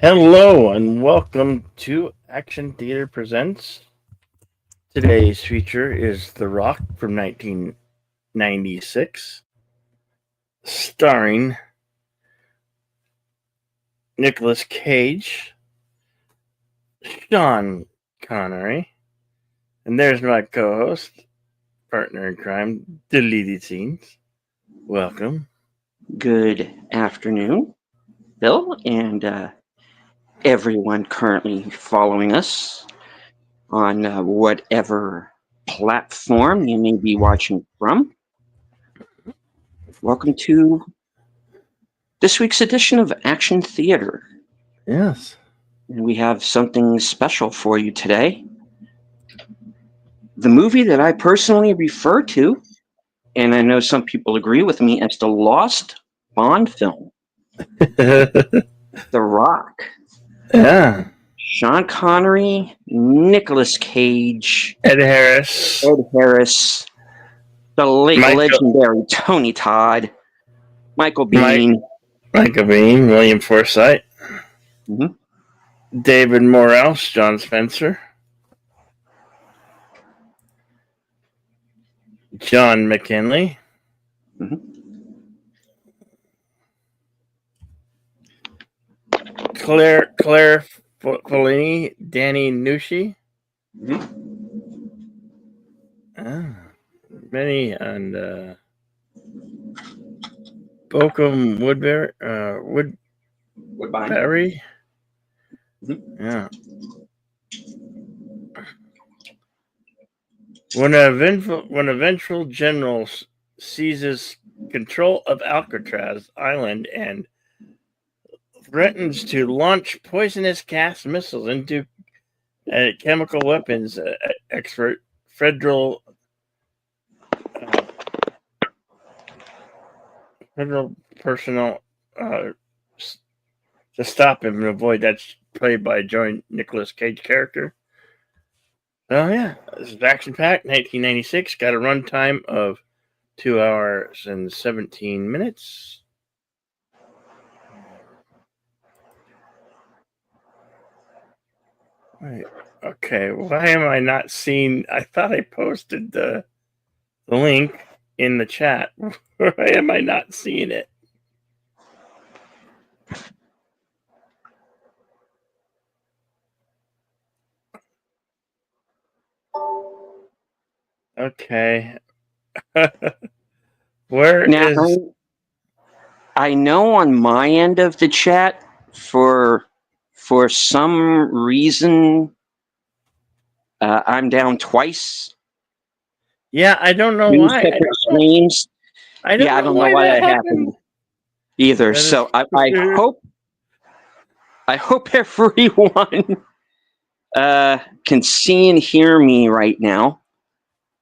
Hello and welcome to Action Theater Presents. Today's feature is The Rock from 1996, starring Nicolas Cage, Sean Connery, and there's my co-host, partner in crime, Deleted Scenes. Welcome. Good afternoon, Bill, and everyone currently following us on whatever platform you may be watching from. Welcome to this week's edition of Action Theater. Yes. And we have something special for you today. The movie that I personally refer to, and I know some people agree with me, as the Lost Bond film, The Rock. Yeah. Sean Connery, Nicolas Cage, Ed Harris, Ed Harris, the late Michael, legendary Tony Todd, Michael Mike, Biehn, Michael Biehn, William Forsythe, mhm, David Morales, John Spencer, John McKinley, mhm, Claire Fellini, Danny Nucci, mhm. ah, many, and Bokum Woodbine. Woodbury. Mhm. Yeah. When a vengeful general seizes control of Alcatraz Island and threatens to launch poisonous gas missiles into chemical weapons expert uh, federal personnel uh, to stop him and avoid that's played by Joy Nicolas Cage character. Oh yeah, this is action packed. 1996 got a runtime of 2 hours and 17 minutes. Right. Okay, why am I not seeing? I thought I posted the link in the chat. Why am I not seeing it? Okay. Where Now, is? I know on my end of the chat, for some reason, I'm down twice, Yeah, I don't know two why. separate streams. I don't Yeah, I know don't know why why that that happened happened. either. That is. So I hope everyone can see and hear me right now.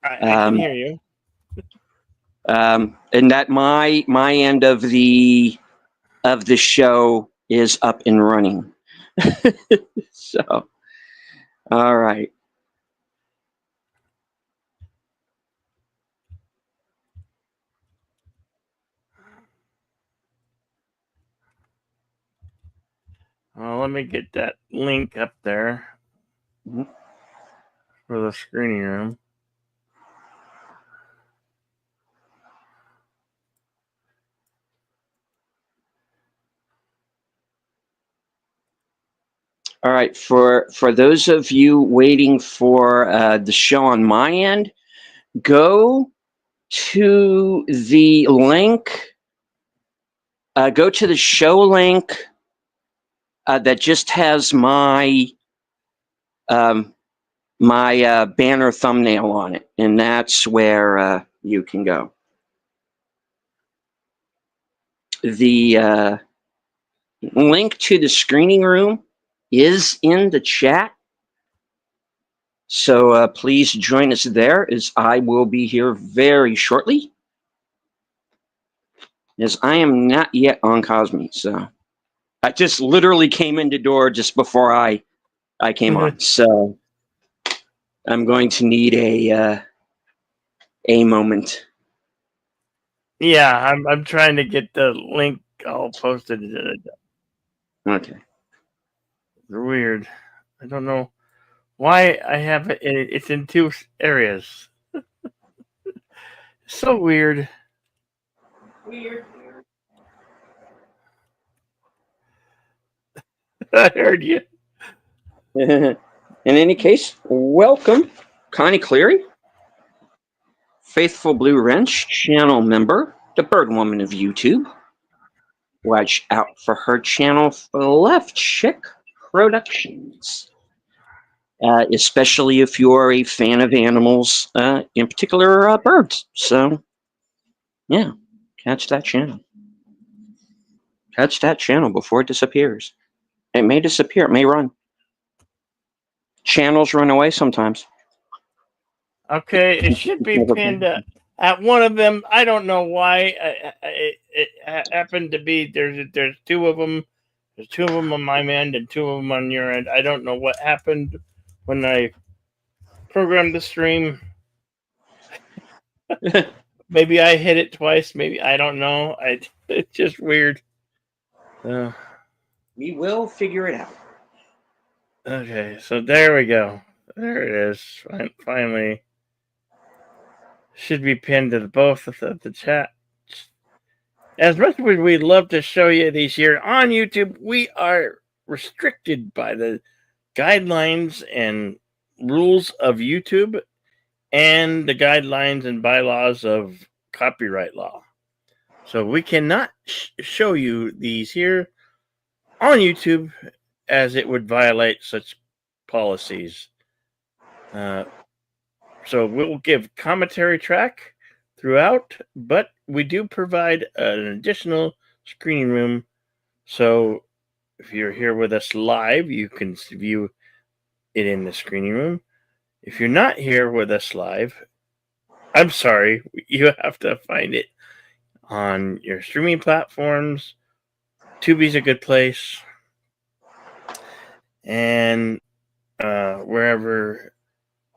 I can hear you. And that my end of the show is up and running. So, all right. Well, let me get that link up there Mhm. for the screening room. All right. For those of you waiting for the show on my end, go to the link. Go to the show link that just has my banner thumbnail on it, and that's where you can go. The link to the screening room is in the chat, so please join us there, as I will be here very shortly, as I am not yet on Cosme. So I just literally came in the door just before I came on, so I'm going to need a moment. Yeah, I'm trying to get the link all posted. Okay. Weird. I don't know why I have it. It's in two areas. So weird. Weird. I heard you. In any case, welcome, Connie Cleary, Faithful Blue Wrench channel member, the Bird Woman of YouTube. Watch out for her channel, Left Chick Productions. Especially if you're a fan of animals, in particular birds. So, yeah, catch that channel. Catch that channel before it disappears. It may disappear, it may run. Channels run away sometimes. Okay, it should be pinned at one of them. I don't know why. It happened to be there's two of them. There's two of them on my end and two of them on your end. I don't know what happened when I programmed the stream. Maybe I hit it twice. Maybe I don't know. It's just weird. We will figure it out. Okay, so there we go. There it is. Finally, should be pinned to both of the chat. As much as we'd love to show you these here on YouTube, we are restricted by the guidelines and rules of YouTube and the guidelines and bylaws of copyright law. So we cannot show you these here on YouTube as it would violate such policies. So we'll give commentary track throughout, but we do provide an additional screening room. So if you're here with us live, you can view it in the screening room. If you're not here with us live, I'm sorry, you have to find it on your streaming platforms. Tubi's a good place. And wherever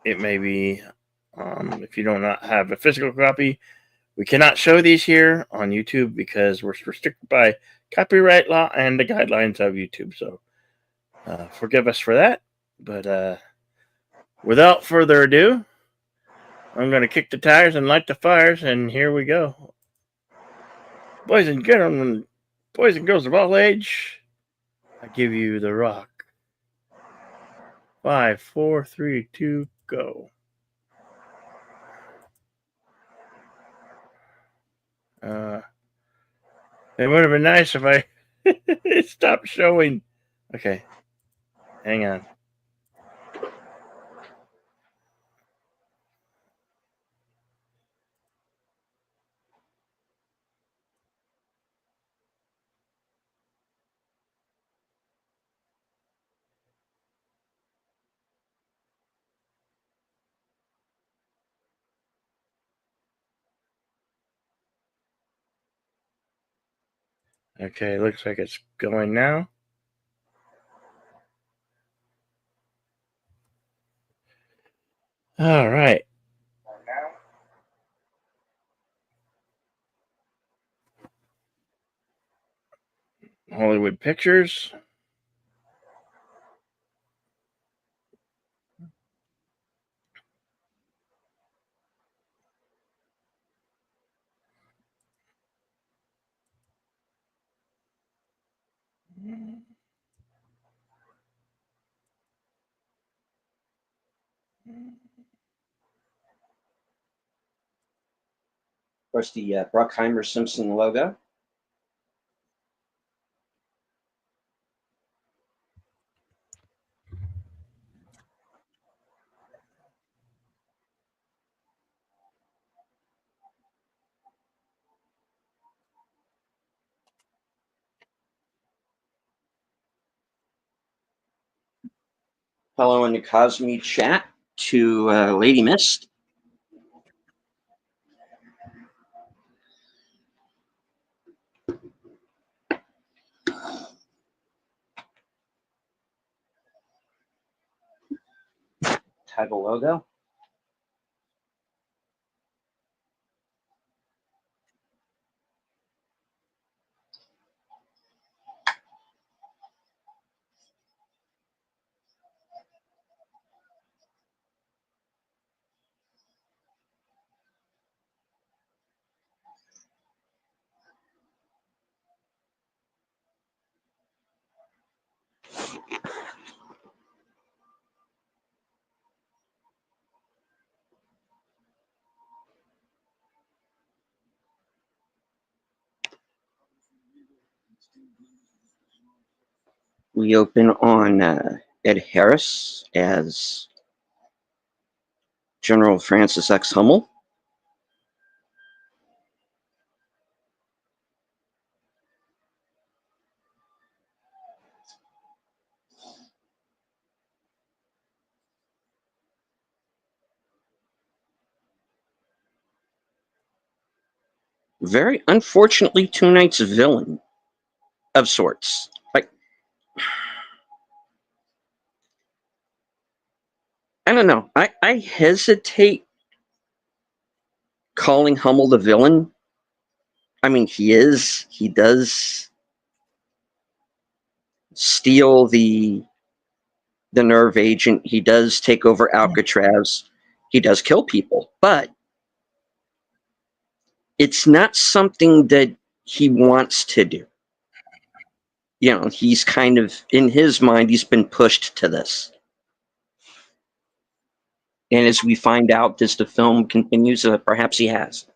it may be, if you do not have a physical copy, we cannot show these here on YouTube because we're restricted by copyright law and the guidelines of YouTube. So forgive us for that. But without further ado, I'm going to kick the tires and light the fires, and here we go. Boys and gentlemen, boys and girls of all age, I give you the rock. 5, 4, 3, 2, go. It would have been nice if I stopped showing. Okay, hang on. Okay, looks like it's going now. All right. Hollywood Pictures. Of course, the Bruckheimer Simpson logo. Hello in the Cosme chat to Lady Mist. Title logo. We open on Ed Harris as General Francis X. Hummel. Very unfortunately, tonight's villain of sorts. Like, I don't know. I hesitate calling Hummel the villain. I mean, he does steal the nerve agent. He does take over Alcatraz. He does kill people, but it's not something that he wants to do. You know, he's kind of, in his mind, he's been pushed to this. And as we find out as the film continues, perhaps he has.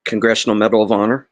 Congressional Medal of Honor.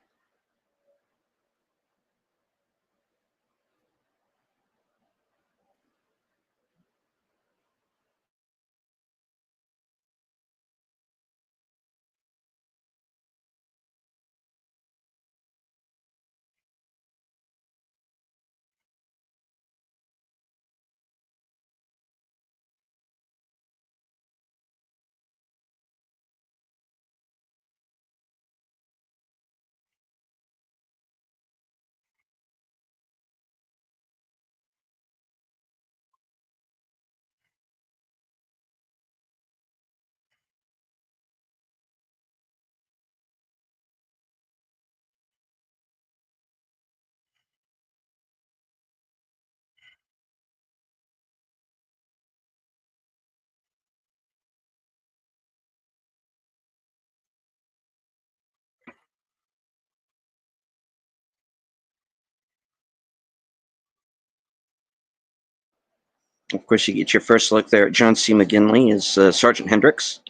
Of course, you get your first look there at John C. McGinley as Sergeant Hendricks.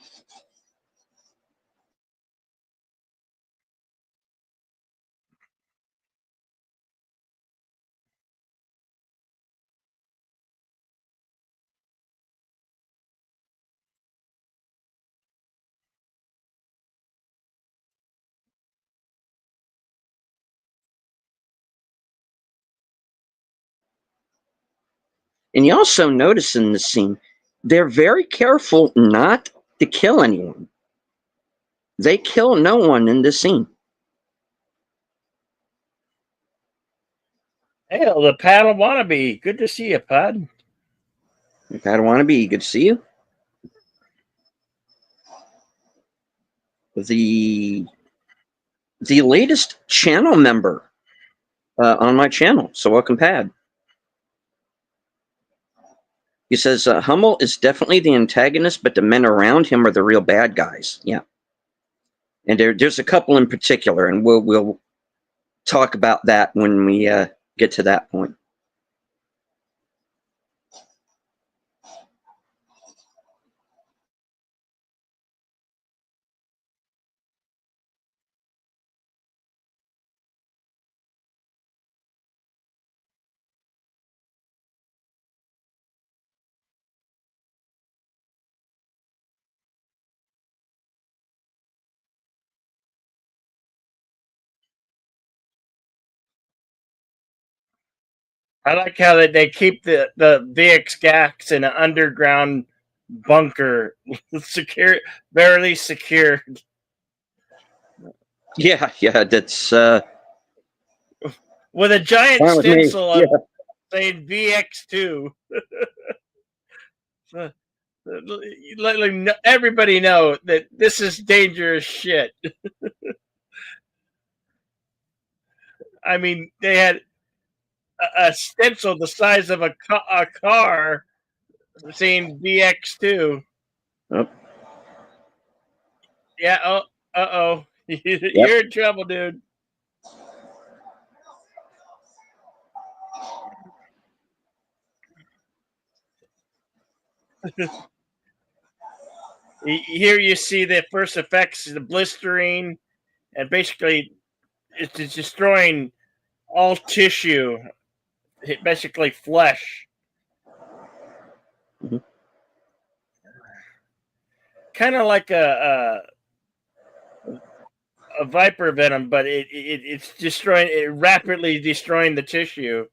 And you also notice in this scene, they're very careful not to kill anyone. They kill no one in this scene. Hey, the paddle wannabe. Good to see you, Pud. If I don't want to be, good to see you. The latest channel member on my channel. So welcome, Pad. He says Hummel is definitely the antagonist, but the men around him are the real bad guys. Yeah, and there's a couple in particular, and we'll talk about that when we get to that point. I like how that they keep the VX Gax in an underground bunker, secure, barely secured. Yeah, that's with a giant fine with me. stencil of saying VX2. let everybody know that this is dangerous shit. I mean, they had a stencil the size of a car saying DX2. Oh, Yeah. Oh. Oh. yep. You're in trouble, dude. Here you see the first effects, the blistering, and basically it's destroying all tissue, basically flesh. Mm-hmm. Kind of like a viper venom, but it's destroying it, rapidly destroying the tissue.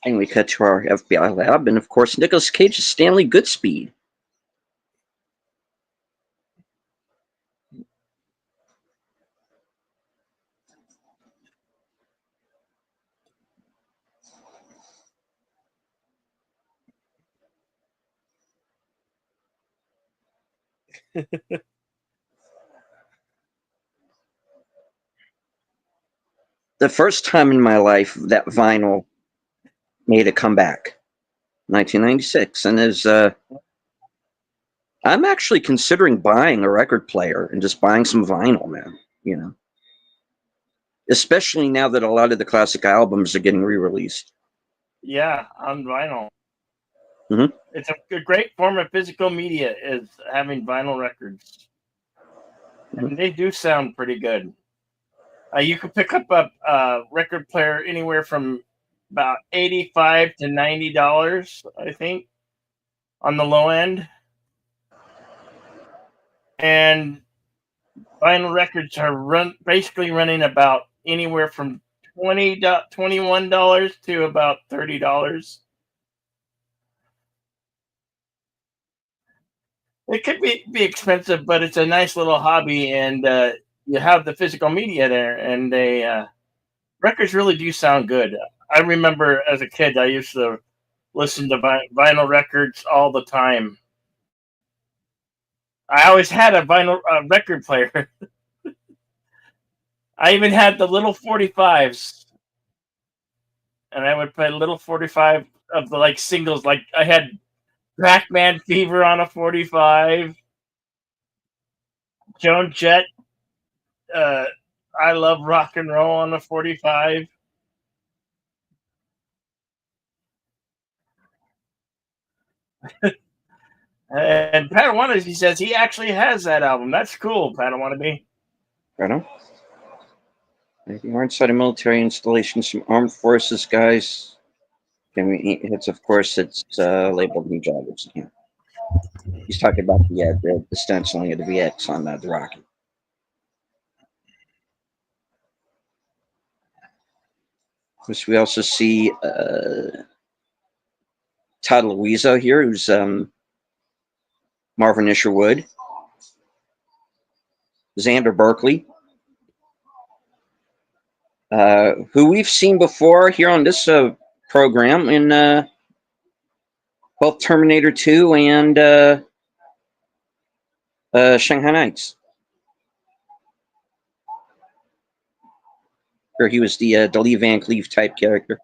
And we cut to our FBI lab, and of course, Nicolas Cage is Stanley Goodspeed. The first time in my life that vinyl made a comeback, 1996, and I'm actually considering buying a record player and just buying some vinyl, man. You know, especially now that a lot of the classic albums are getting re-released. Yeah, on vinyl. Mm-hmm. It's a great form of physical media is having vinyl records, and they do sound pretty good. You can pick up a record player anywhere from about $85 to $90, I think, on the low end. And vinyl records are basically running about anywhere from $21 to about $30. It could be expensive, but it's a nice little hobby, and you have the physical media there, and records really do sound good. I remember as a kid, I used to listen to vinyl records all the time. I always had a vinyl record player. I even had the little 45s, and I would play little 45 of the like singles. Like I had Pac-Man Fever on a 45, Joan Jett, uh, I Love Rock and Roll on a 45. And Padawan, he says he actually has that album. That's cool, Padawan. Right on. If you are inside a military installation, some armed forces guys. It's of course it's labeled new joggers. Yeah. He's talking about the stenciling of the VX on the Rocky. Of course, we also see Todd Louiso here, who's Marvin Isherwood, Xander Berkeley, who we've seen before here on this program in both Terminator 2 and Shanghai Nights. Where he was the Lee Van Cleef type character.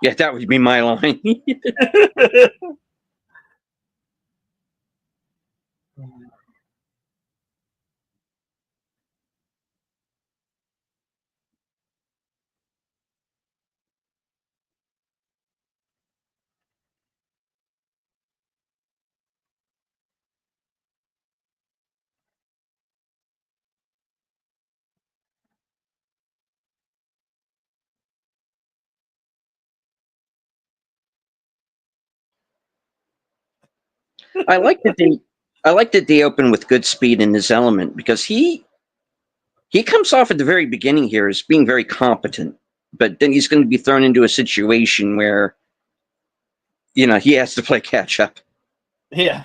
Yeah, that would be my line. I like that they open with Goodspeed in his element because he comes off at the very beginning here as being very competent, but then he's going to be thrown into a situation where he has to play catch up. Yeah.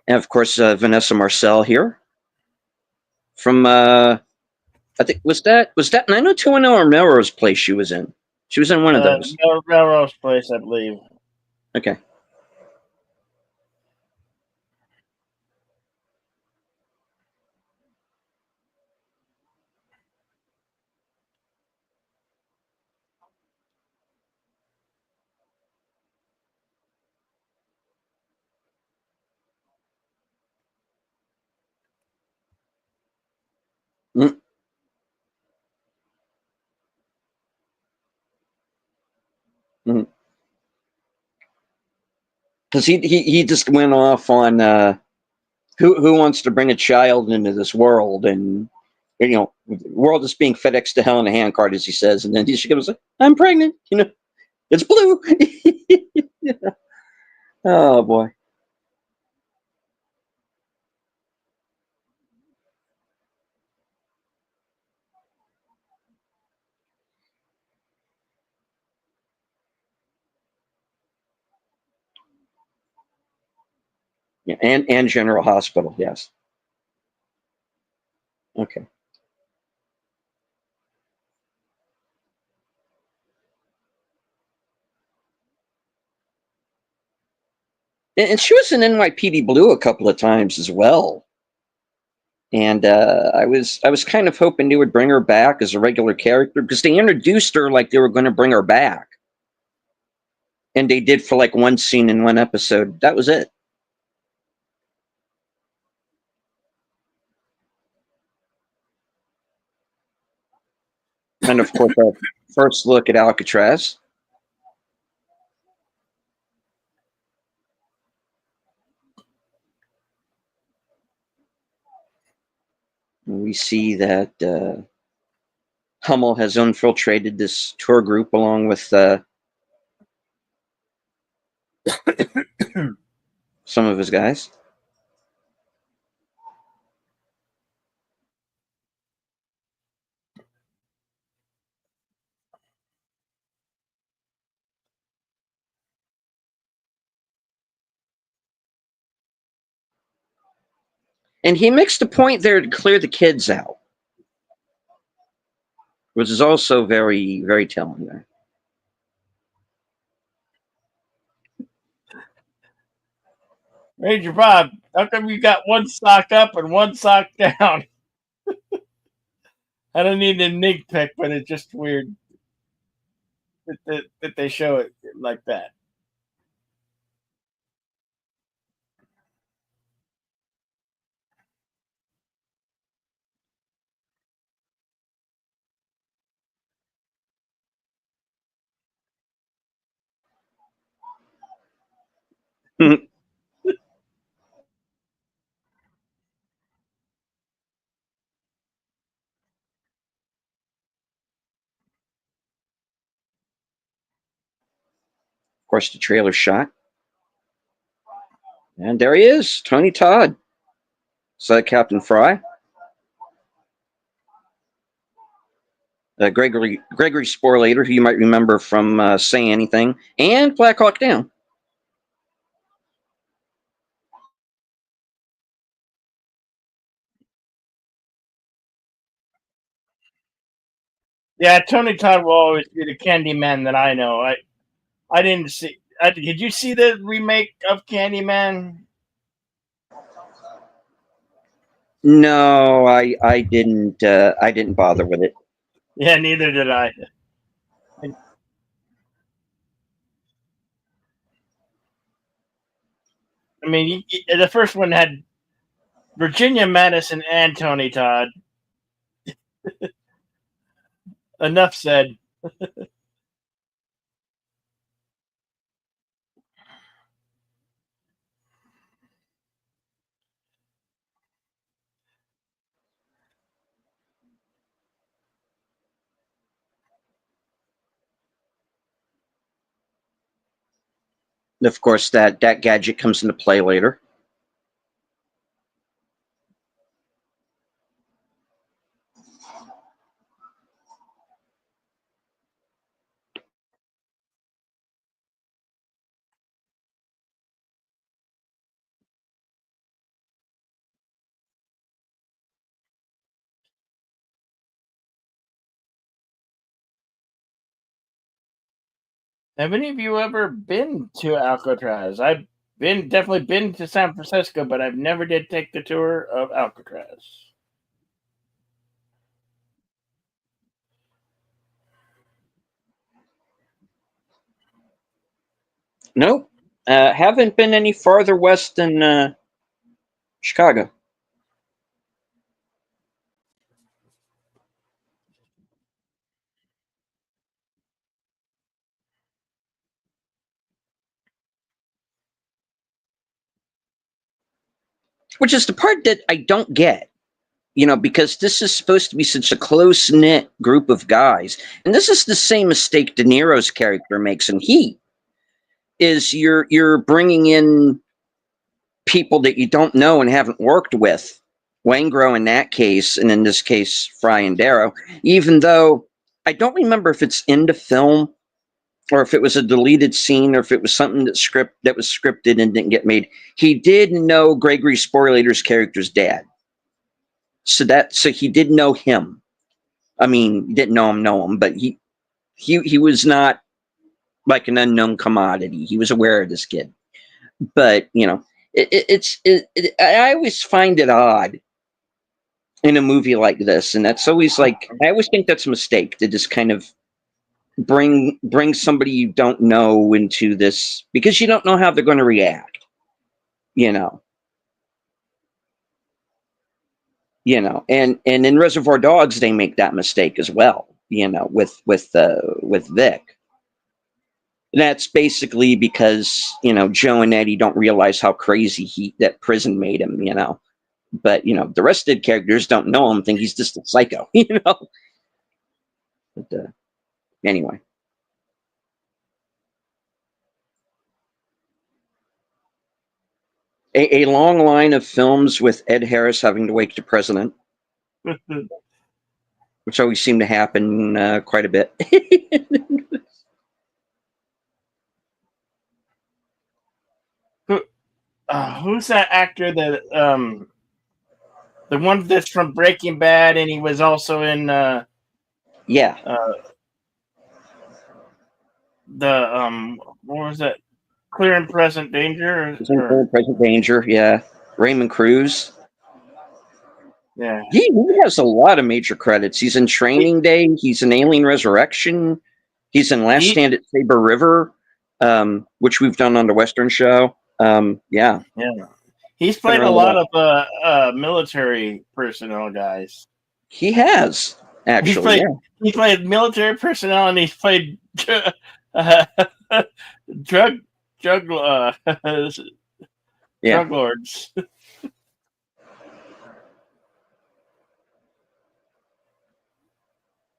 And of course, Vanessa Marcel here from I think was that 90210 or Melrose Place she was in. She was in one of those. Melrose Place, I believe. Okay. Mm. Mm. Because he just went off on who wants to bring a child into this world, and the world is being FedEx to hell in a handcart, as he says, and then she goes, "I'm pregnant." It's blue. Oh boy. Yeah, and General Hospital, yes. Okay. And she was in NYPD Blue a couple of times as well. And I was kind of hoping they would bring her back as a regular character because they introduced her like they were going to bring her back, and they did for like one scene in one episode. That was it. And of course, our first look at Alcatraz. We see that Hummel has infiltrated this tour group along with some of his guys. And he makes the point there to clear the kids out, which is also very, very telling there. Major Bob, how come you got one sock up and one sock down? I don't need a nitpick, but it's just weird that they show it like that. Of course, the trailer shot. And there he is, Tony Todd, said Captain Fry. Gregory Sporlater, who you might remember from Say Anything and Black Hawk Down. Yeah, Tony Todd will always be the Candyman that I know. I didn't see. Did you see the remake of Candyman? No, I didn't bother with it. Yeah, neither did I. I mean, the first one had Virginia Madison and Tony Todd. Enough said. Of course, that gadget comes into play later. Have any of you ever been to Alcatraz? I've definitely been to San Francisco, but I've never did take the tour of Alcatraz. Nope. Haven't been any farther west than Chicago. Which is the part that I don't get, because this is supposed to be such a close knit group of guys, and this is the same mistake De Niro's character makes in Heat. Is you're bringing in people that you don't know and haven't worked with, Waingro in that case, and in this case Fry and Darrow. Even though I don't remember if it's in the film or if it was a deleted scene, or if it was something that was scripted and didn't get made. He did know Gregory Sporlater's character's dad, so he did know him. I mean, didn't know him, but he was not like an unknown commodity. He was aware of this kid, but I always find it odd in a movie like this, and that's always like, I always think that's a mistake to just kind of bring somebody you don't know into this, because you don't know how they're going to react. You know, and in Reservoir Dogs they make that mistake as well. With Vic. That's basically because Joe and Eddie don't realize how crazy that prison made him. But the rest of the characters don't know him, think he's just a psycho. But anyway. A long line of films with Ed Harris having to wake the president, which always seemed to happen quite a bit. Who's that actor that the one that's from Breaking Bad, and he was also in Yeah. The what was that? Clear and Present Danger? Present Danger, yeah. Raymond Cruz. Yeah. He has a lot of major credits. He's in Training Day. He's in Alien Resurrection. He's in Last Stand at Saber River, which we've done on the Western Show. Yeah. He's played a lot of military personnel guys. He has, actually. He played military personnel, and he's played drug drug lords.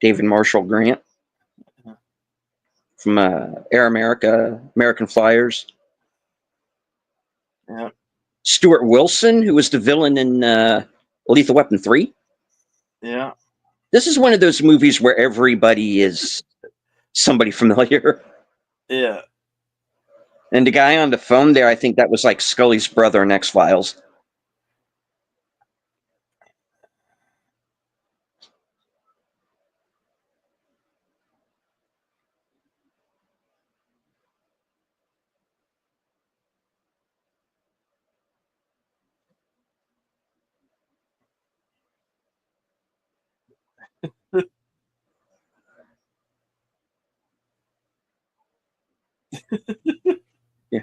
David Marshall Grant from Air America, American Flyers. Yeah. Stuart Wilson, who was the villain in Lethal Weapon 3. Yeah. This is one of those movies where everybody is somebody familiar. Yeah. And the guy on the phone there, I think that was like Scully's brother in X-Files. Yeah.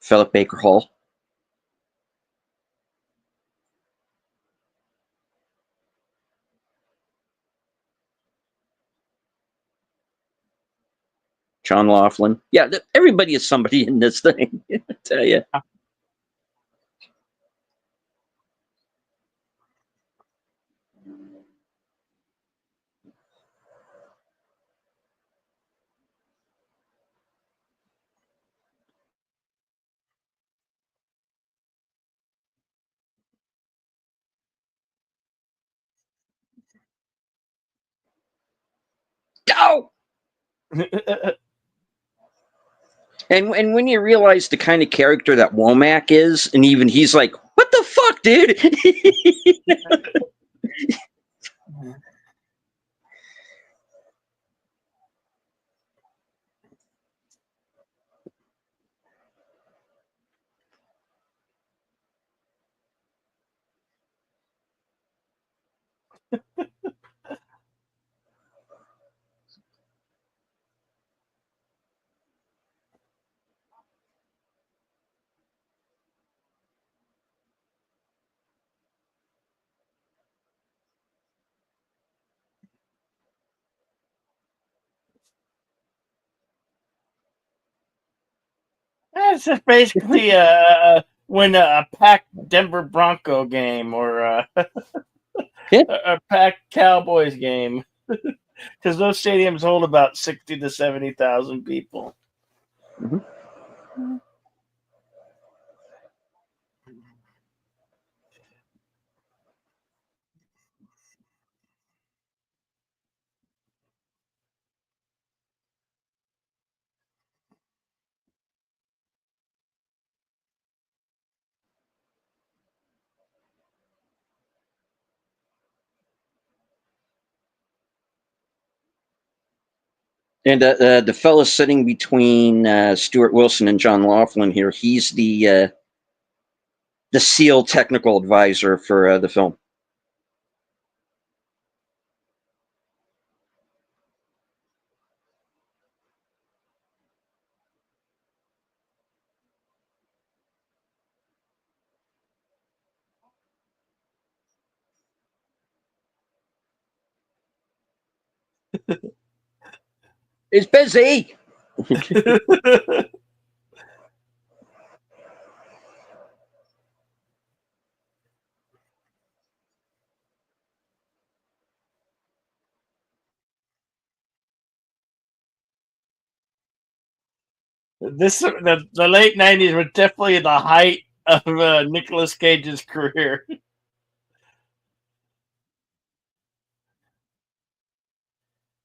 Philip Baker Hall. John Laughlin. Yeah, everybody is somebody in this thing. I tell you. Go! And when you realize the kind of character that Womack is, and even he's like, "What the fuck, dude?" That's just basically when a packed Denver Bronco game or Yeah. a packed Cowboys game, because those stadiums hold about 60 to 70,000 people. And the fellow sitting between Stuart Wilson and John Laughlin here, he's the SEAL technical advisor for the film. It's busy. The late 90s were definitely the height of Nicolas Cage's career.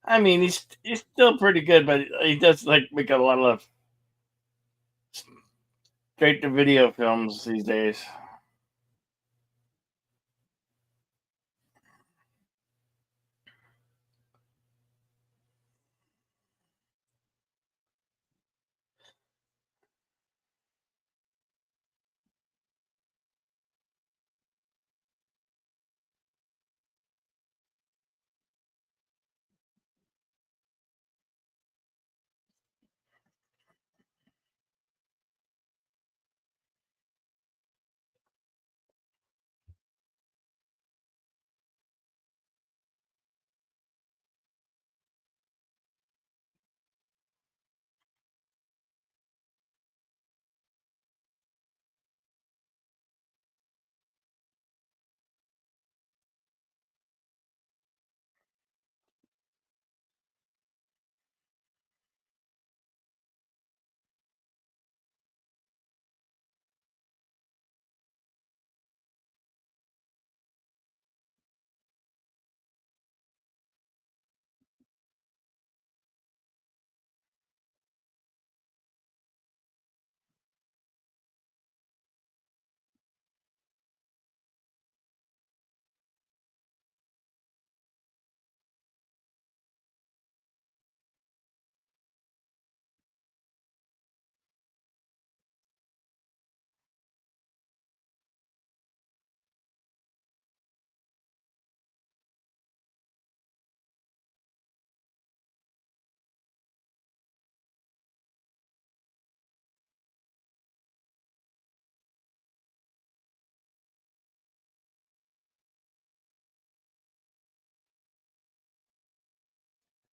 I mean, he's still pretty good, but he does like make a lot of straight to video films these days.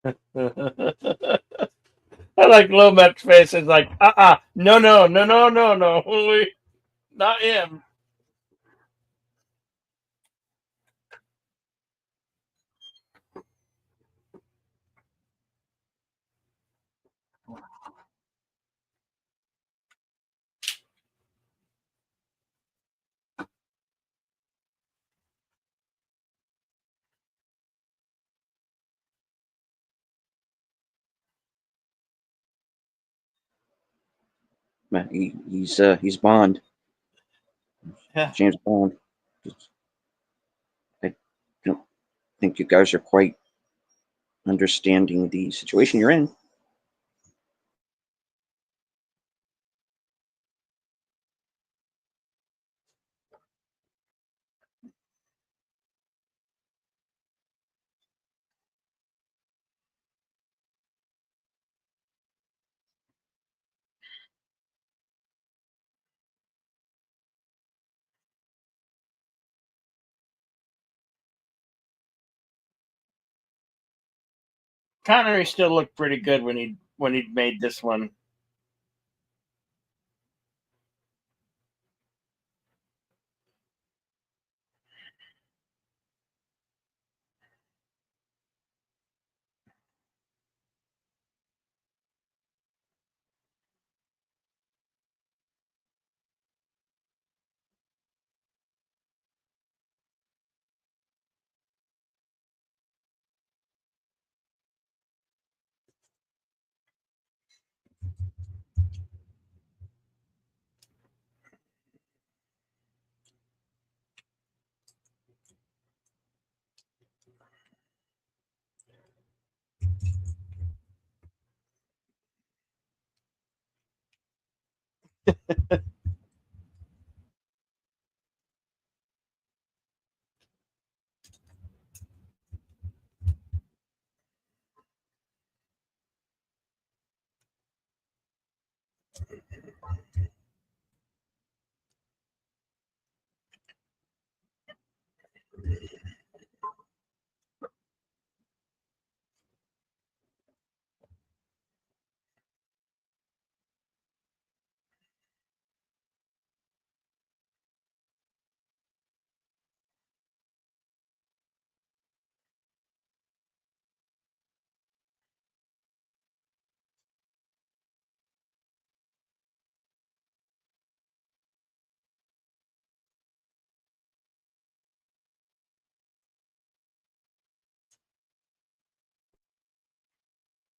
I like Lomax's face. It's like, no, no, no, no, no, no, not him. Man, he's Bond, Yeah. James Bond. I don't think you guys are quite understanding the situation you're in. Connery still looked pretty good when he made this one.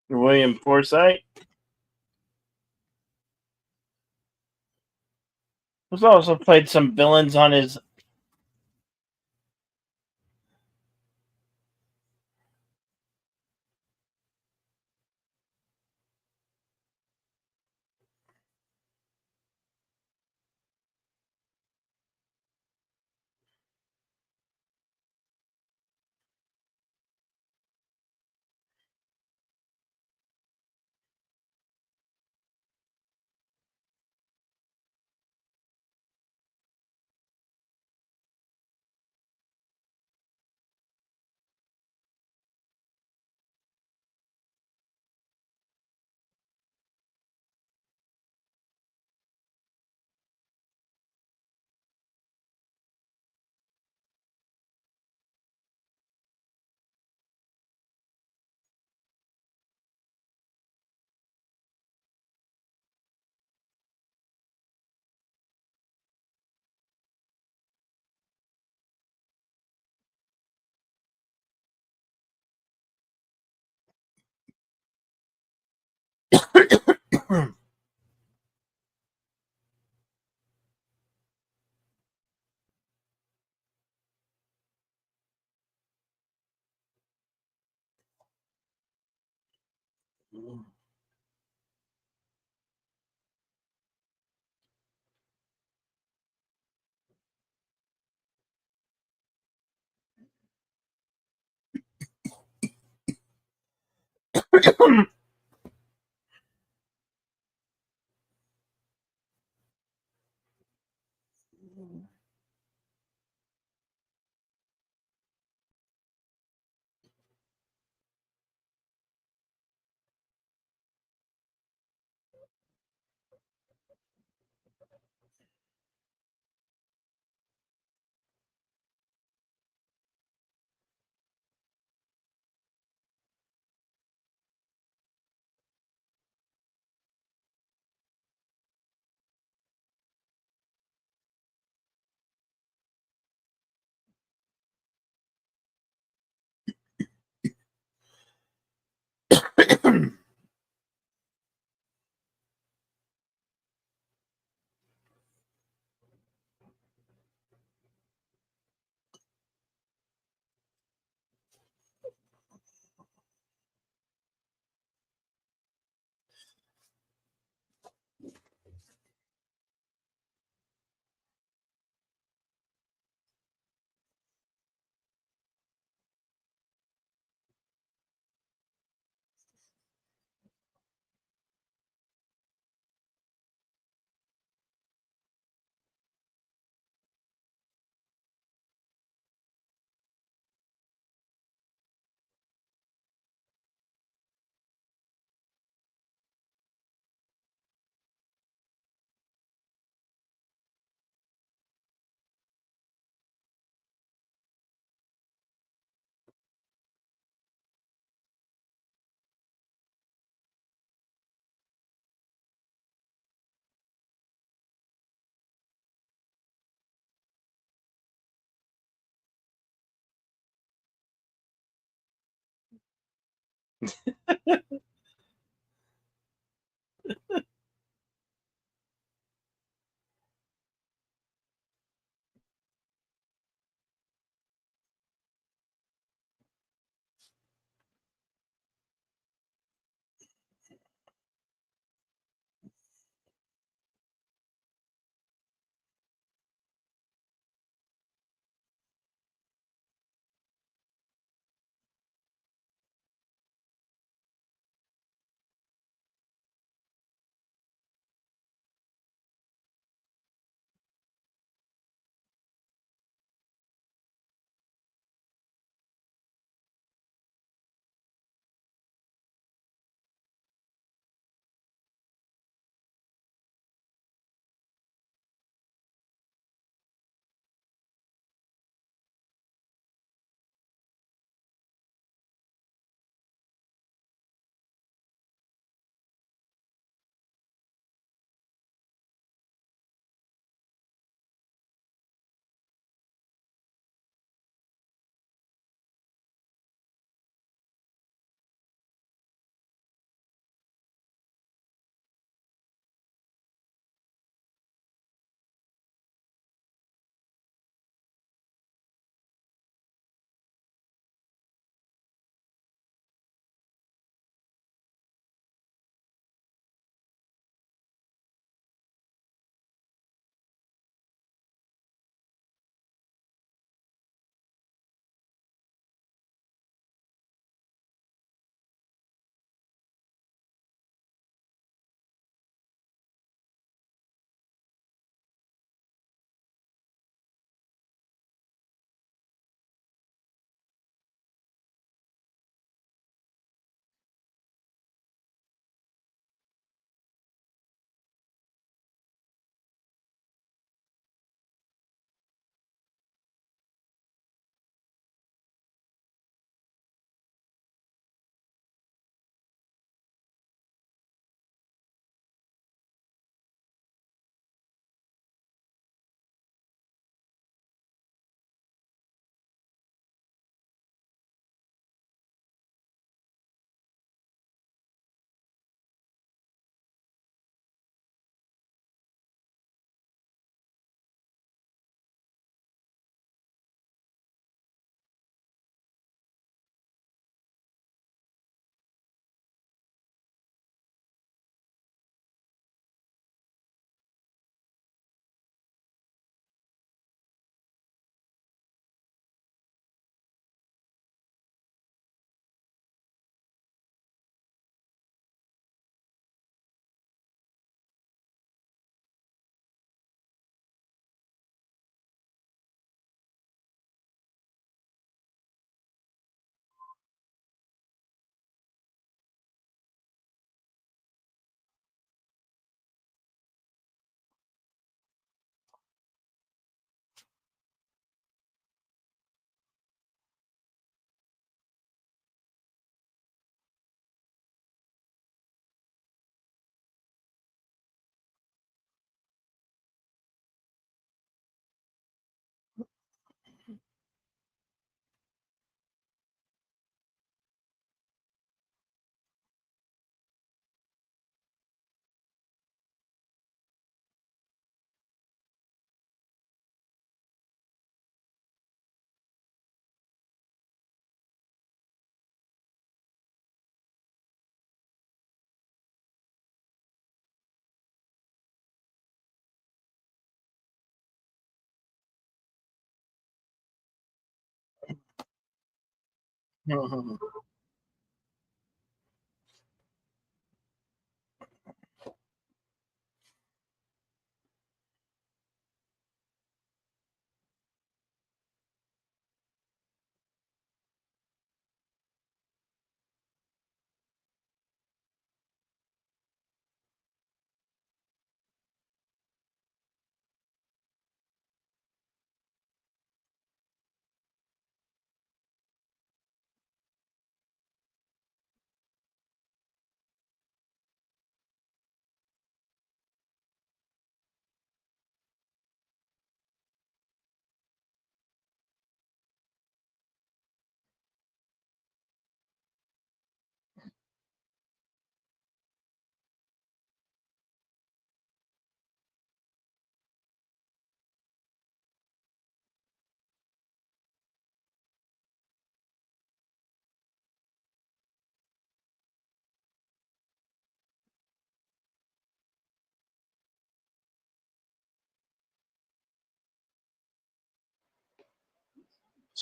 William Forsythe, who's also played some villains on his.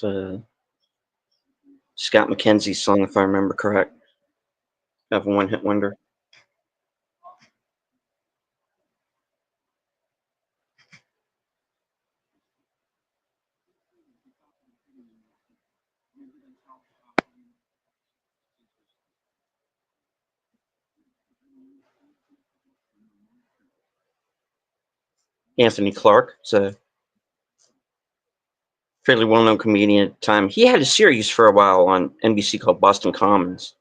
It's a Scott McKenzie song, if I remember correct. Have a one-hit wonder. Anthony Clark. It's a fairly well-known comedian at the time. He had a series for a while on NBC called Boston Commons.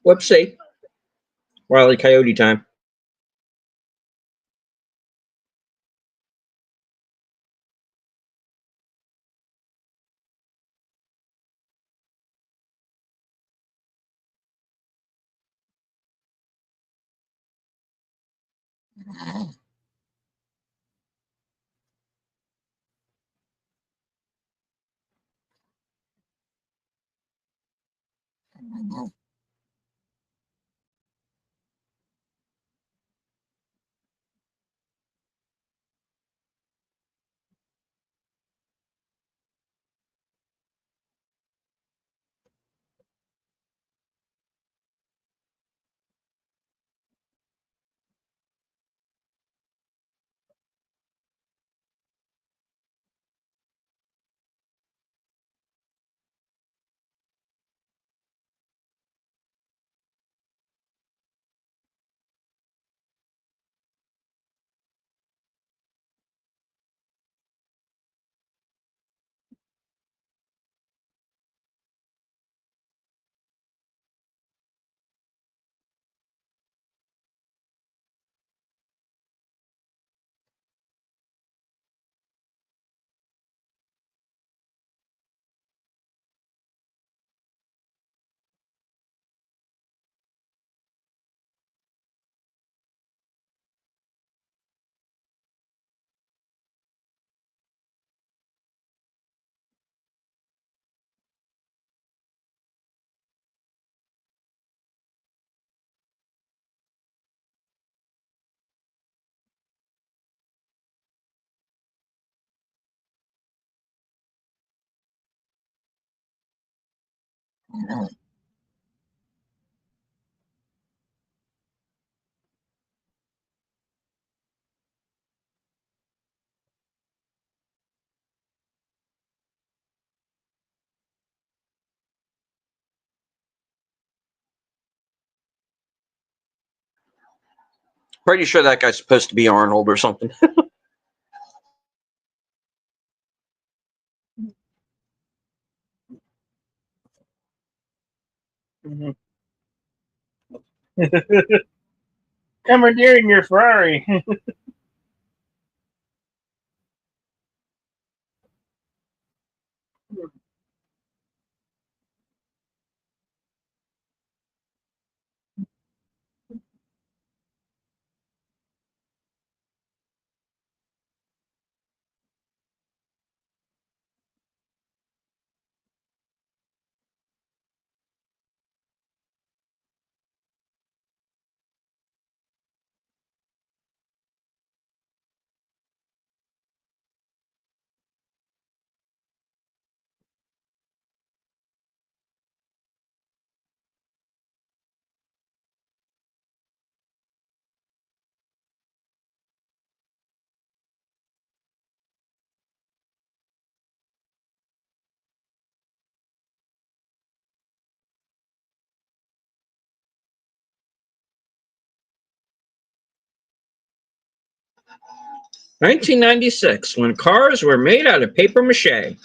Whoopsie. Wile E. Coyote time. Pretty sure that guy's supposed to be Arnold or something. Mhm. Commandeering your Ferrari. 1996, when cars were made out of paper mache.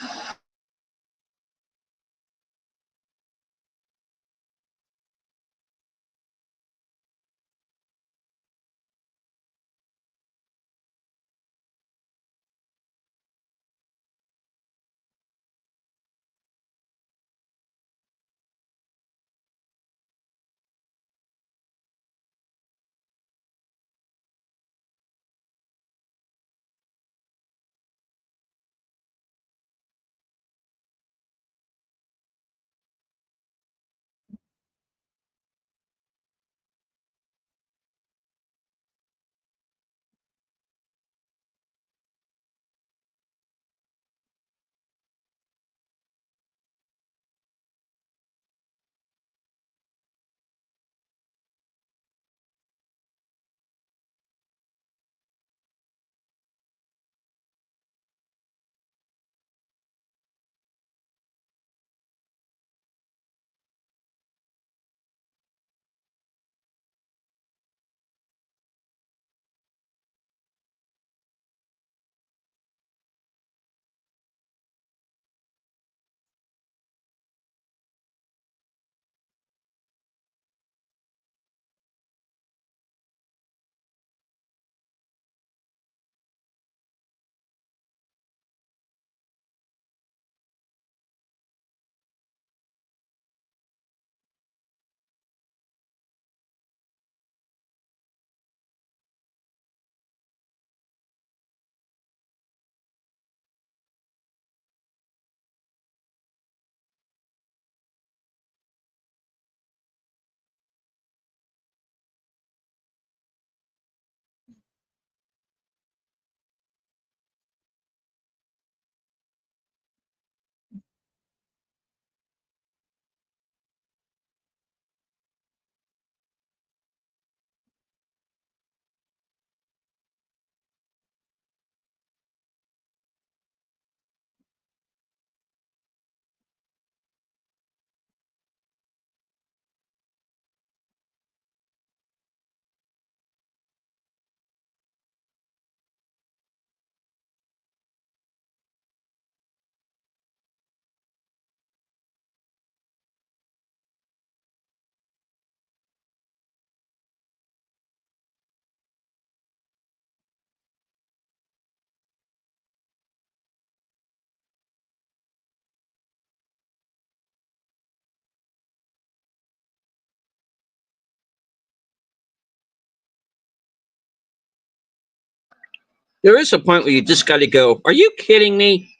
There is a point where you just got to go, are you kidding me?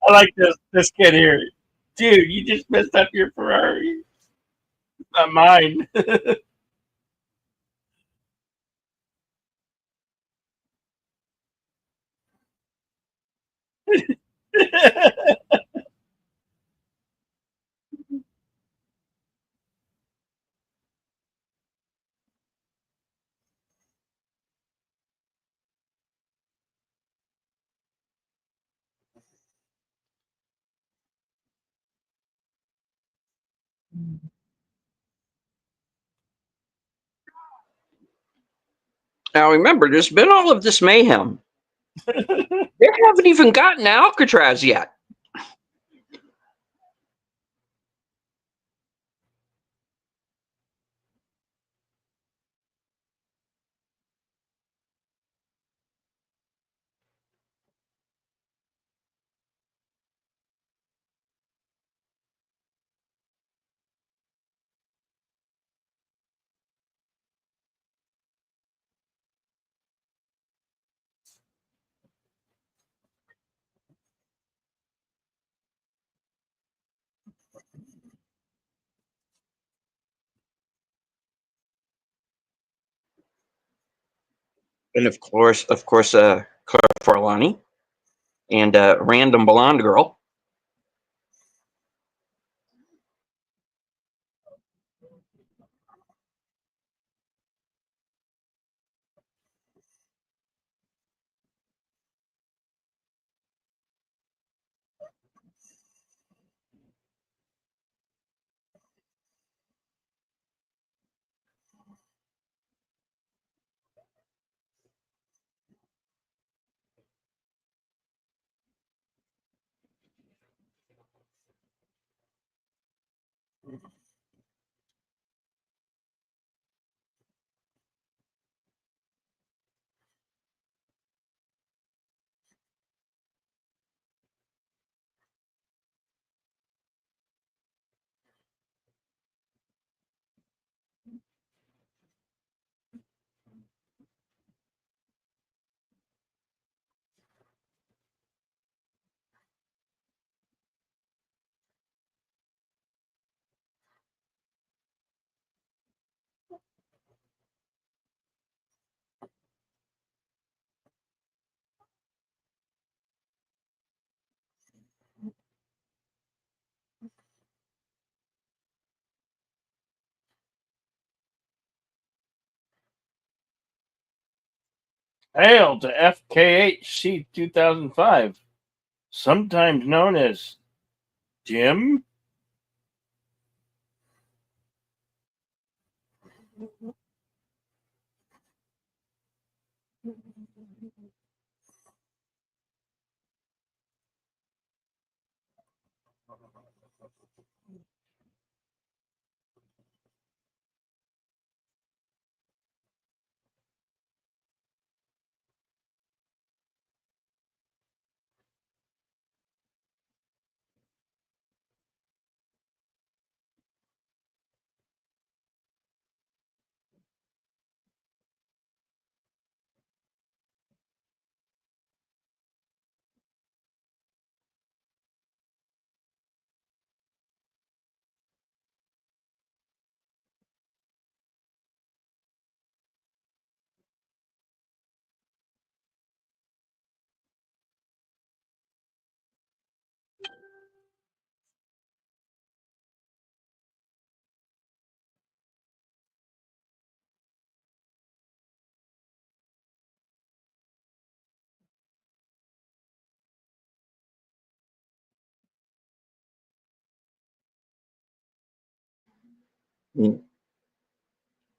I like this kid here. Dude, you just messed up your Ferrari. Not mine. Now remember, there's been all of this mayhem. They haven't even gotten to Alcatraz yet. And of course, Claire Forlani. and a random blonde girl. Hail to FKHC 2005, sometimes known as Jim.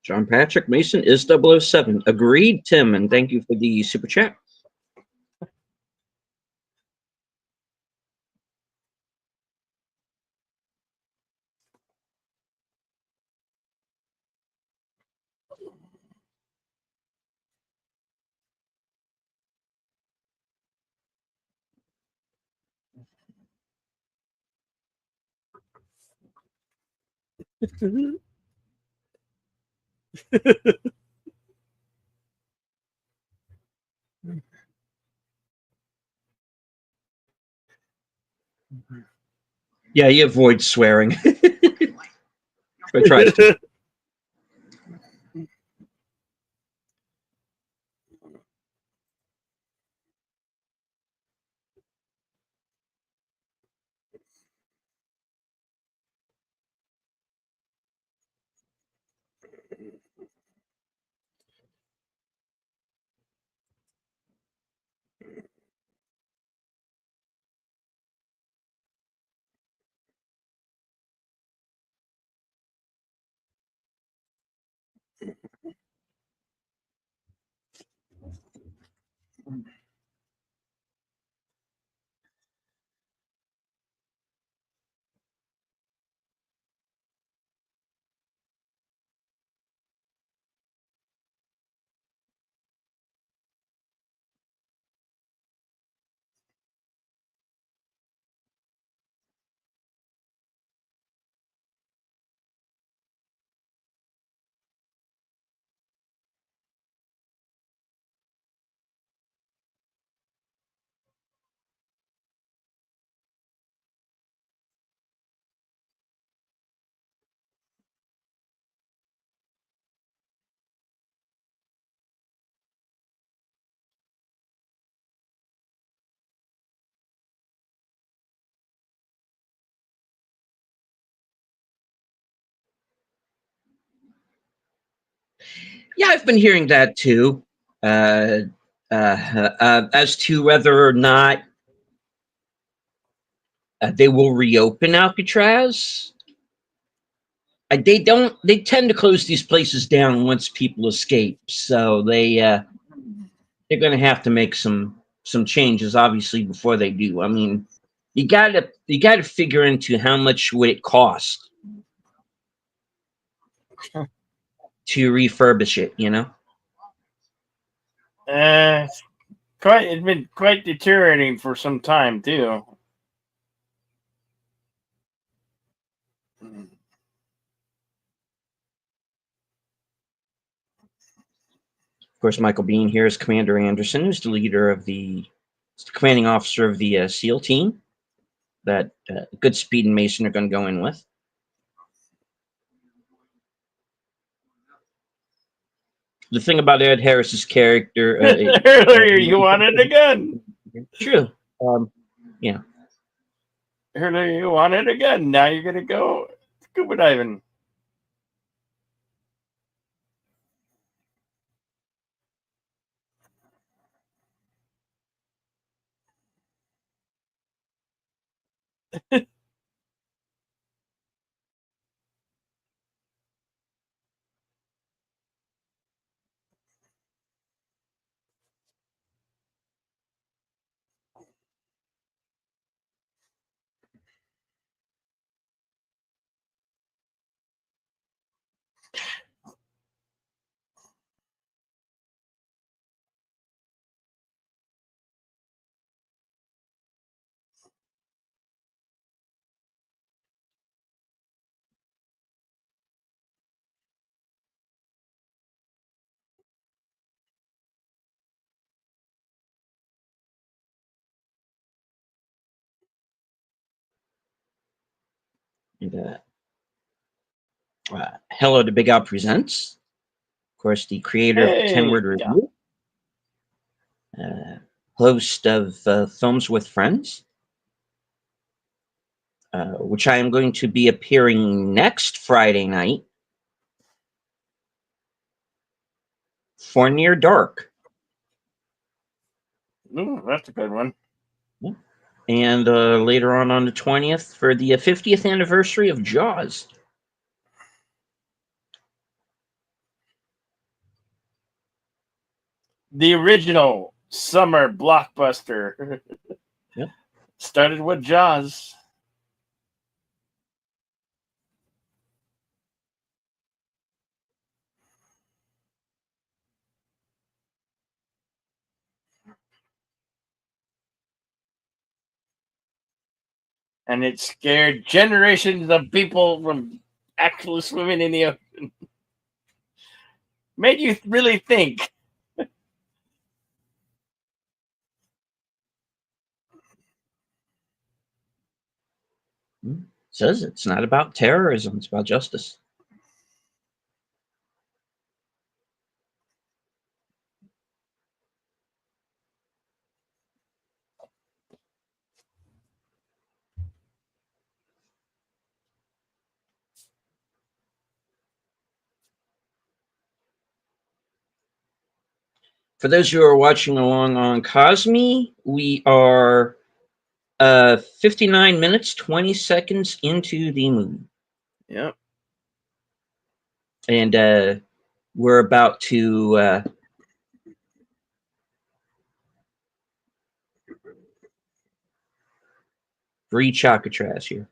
John Patrick Mason is 007. Agreed, Tim, and thank you for the super chat. Yeah, he avoids swearing. I tried to. Yeah, I've been hearing that too. As to whether or not they will reopen Alcatraz, they don't. They tend to close these places down once people escape. So they're going to have to make some changes, obviously, before they do. I mean, you gotta figure into how much would it cost to refurbish it. You know. It's it's been quite deteriorating for some time too. Of course, Michael Bean here is Commander Anderson, who's the leader of the commanding officer of the SEAL team that Goodspeed and Mason are going to go in with. The thing about Ed Harris's character, Earlier you wanted a gun. true. Yeah. Earlier you wanted a gun. Now you're gonna go scuba diving. And, hello to Big Al Presents. Of course, the creator of the 10 Word Yeah. Review, host of Films with Friends, which I am going to be appearing next Friday night for Near Dark. Ooh, that's a good one. And later on the 20th for the 50th anniversary of Jaws. The original summer blockbuster. Yep. Started with Jaws. And it scared generations of people from actually swimming in the ocean. Made you really think. Says it's not about terrorism, it's about justice. For those who are watching along on Cosme, we are 59 minutes, 20 seconds into the movie. Yep. And we're about to reach Alcatraz here.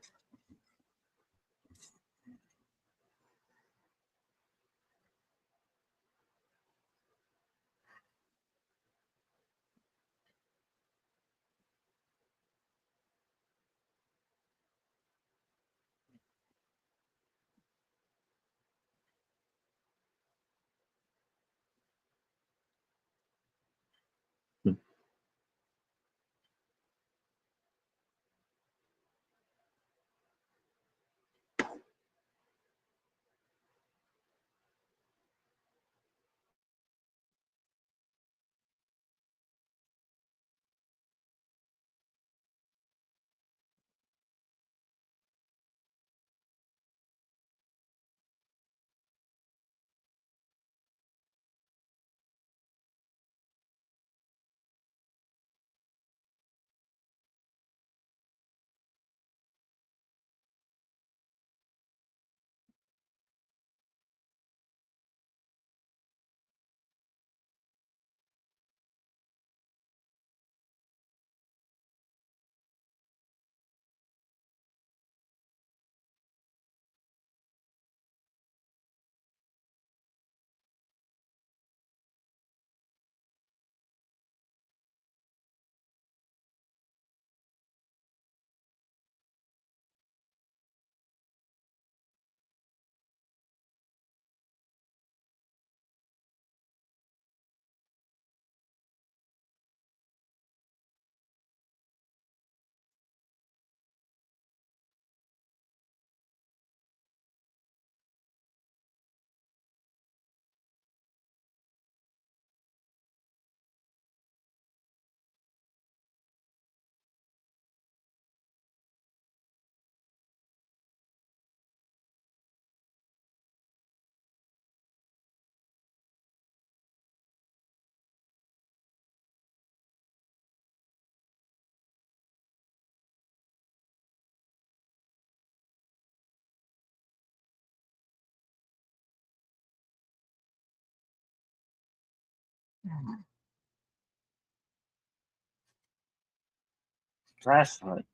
Last one.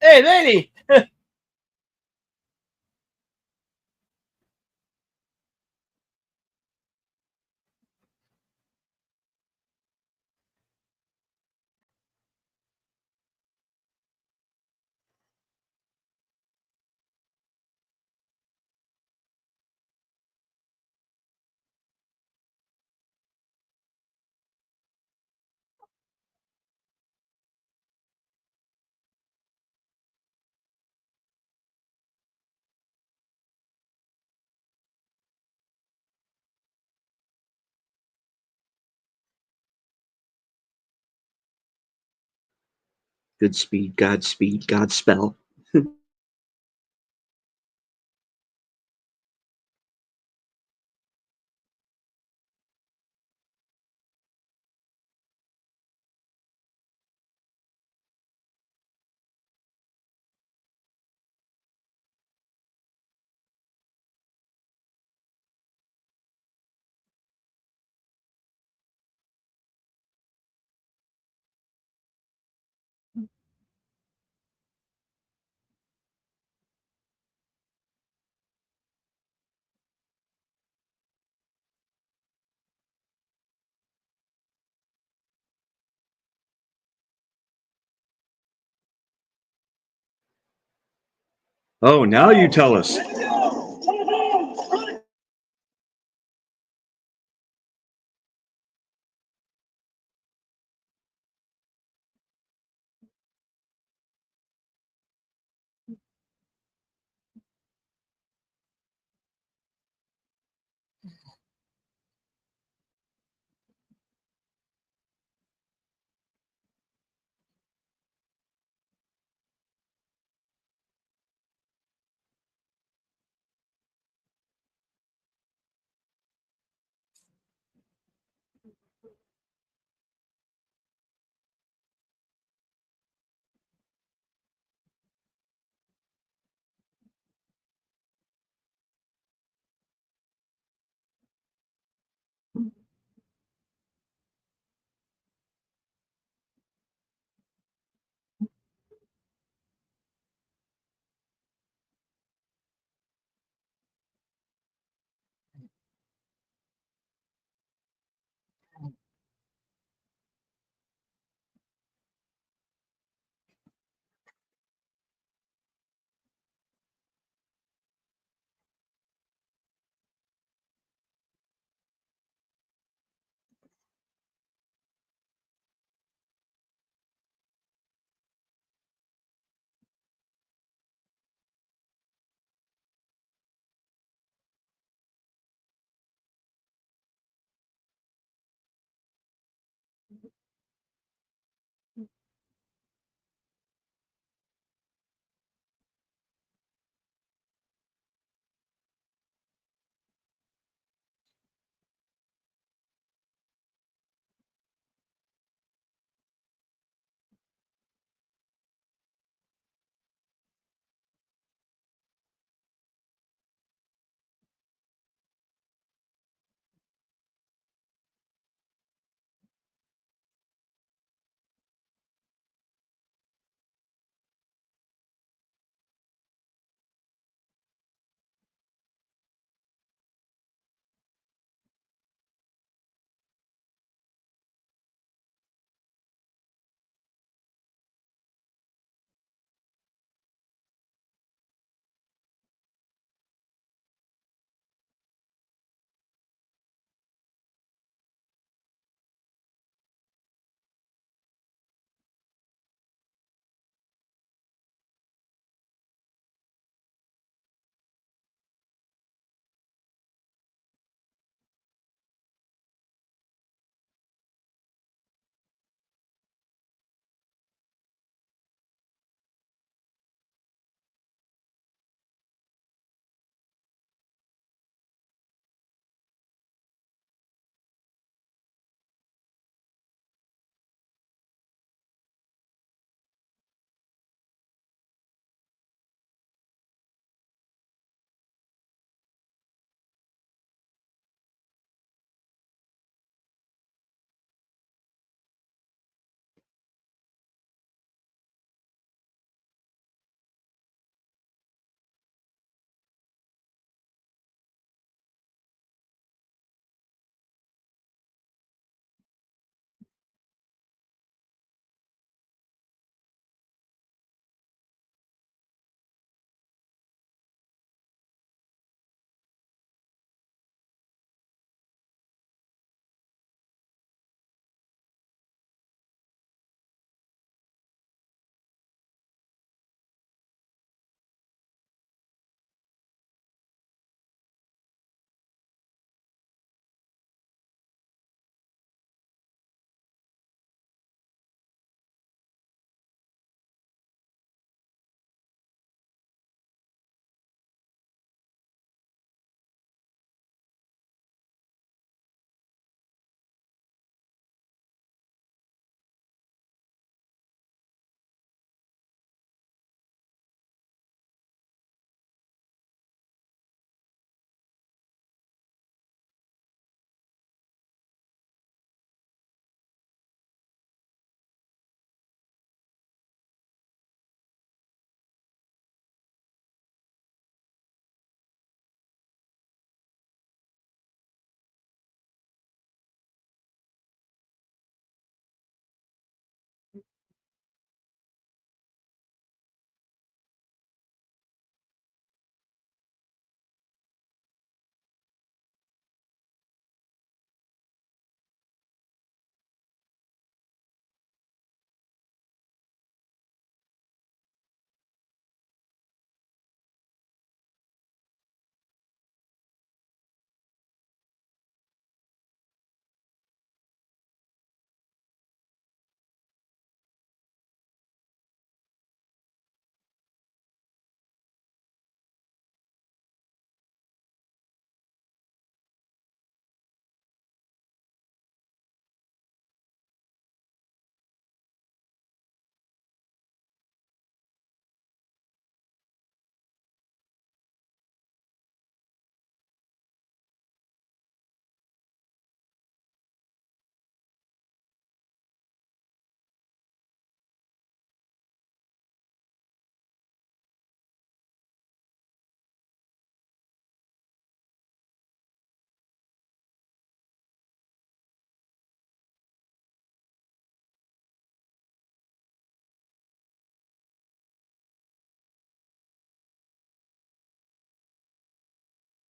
Hey, lady. Goodspeed, Godspeed, Godspell. Oh, now you tell us.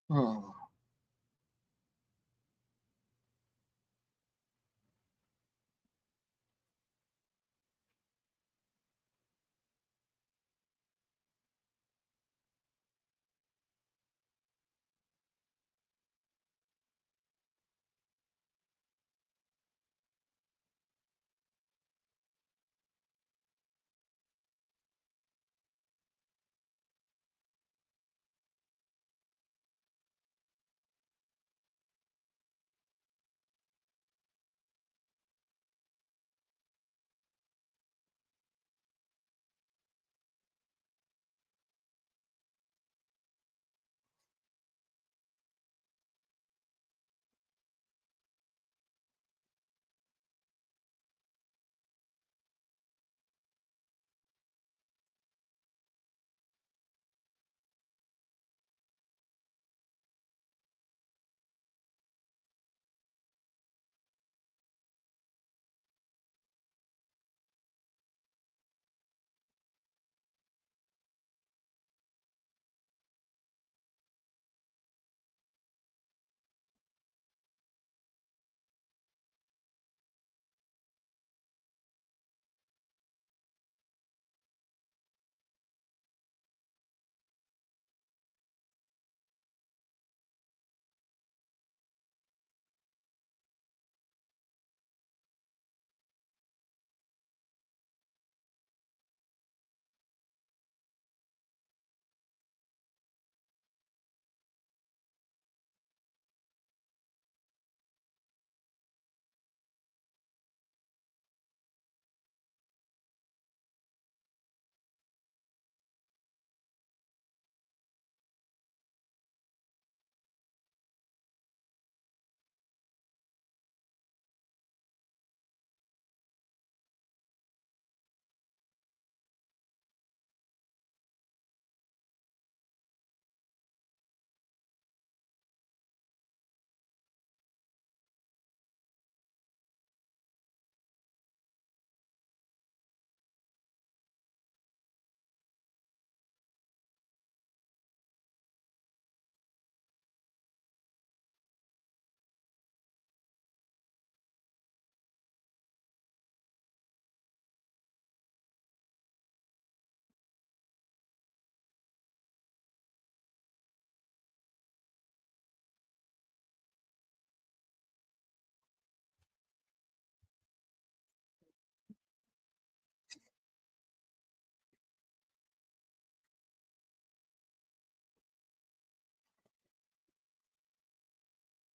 Hmm.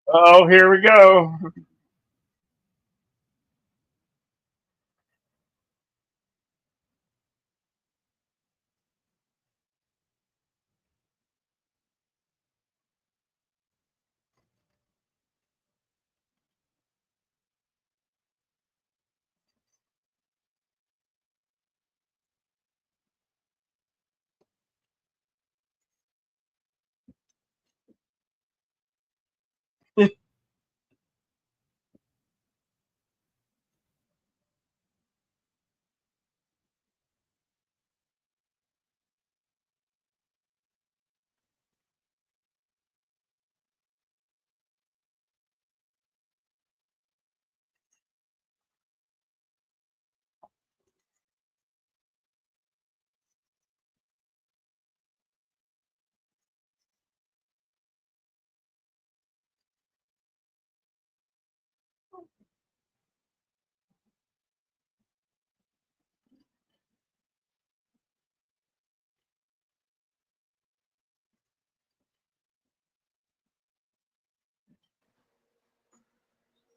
Oh, here we go.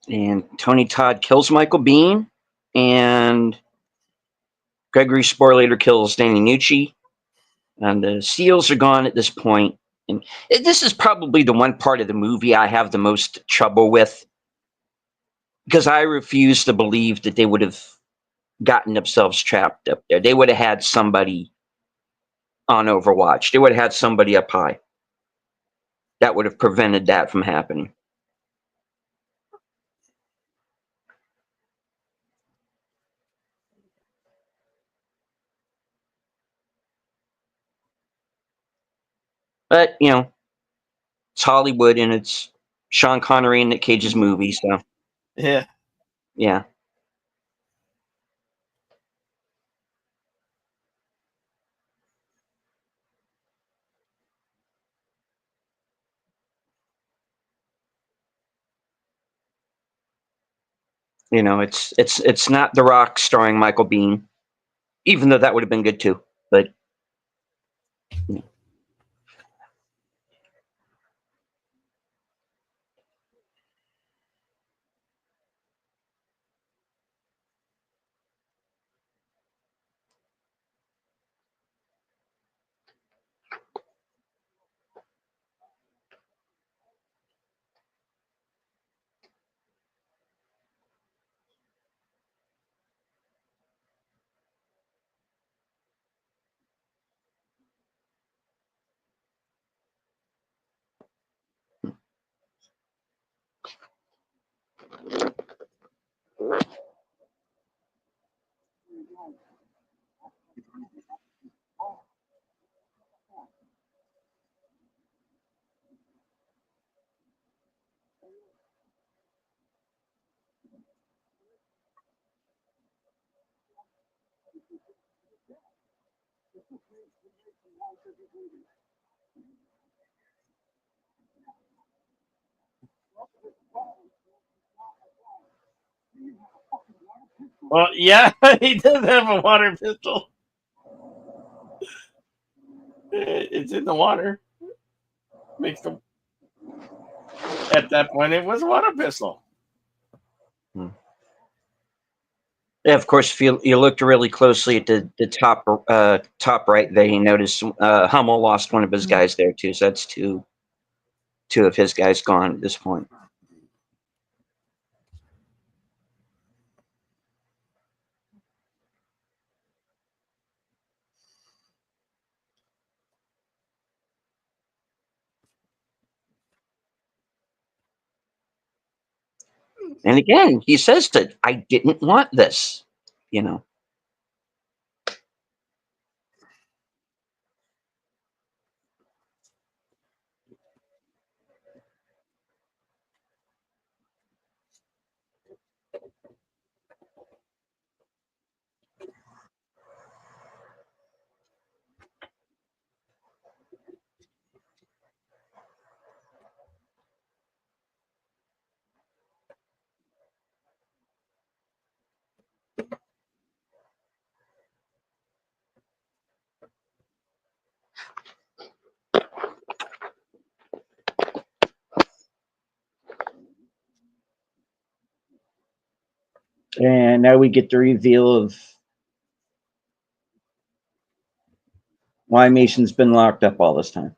And Tony Todd kills Michael Biehn, and Gregory Sporlater kills Danny Nucci, and the seals are gone at this point. And this is probably the one part of the movie I have the most trouble with, because I refuse to believe that they would have gotten themselves trapped up there. They would have had somebody on Overwatch. They would have had somebody up high that would have prevented that from happening. But, you know, It's Hollywood, and it's Sean Connery and Nick Cage's movie. So Yeah. yeah. You know, it's not The Rock starring Michael Biehn, even though that would have been good too. But Well, yeah, he does have a water pistol. It's in the water. Makes the At that point it was a water pistol. yeah, of course, if you looked really closely at the top right there, you notice Hummel lost one of his guys there too. So that's two of his guys gone at this point. And again, he says that I didn't want this, you know. And now we get the reveal of why Mason's been locked up all this time.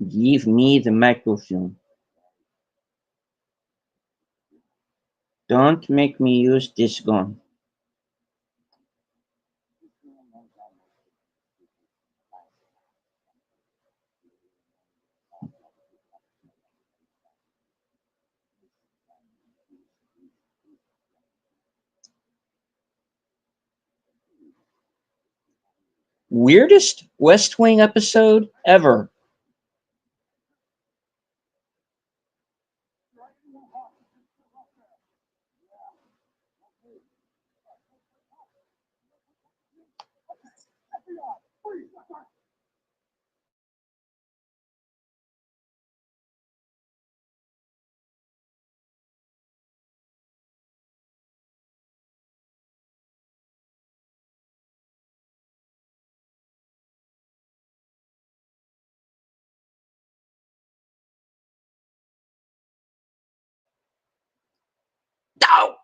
Give me the microphone. Don't make me use this gun. Weirdest West Wing episode ever. No!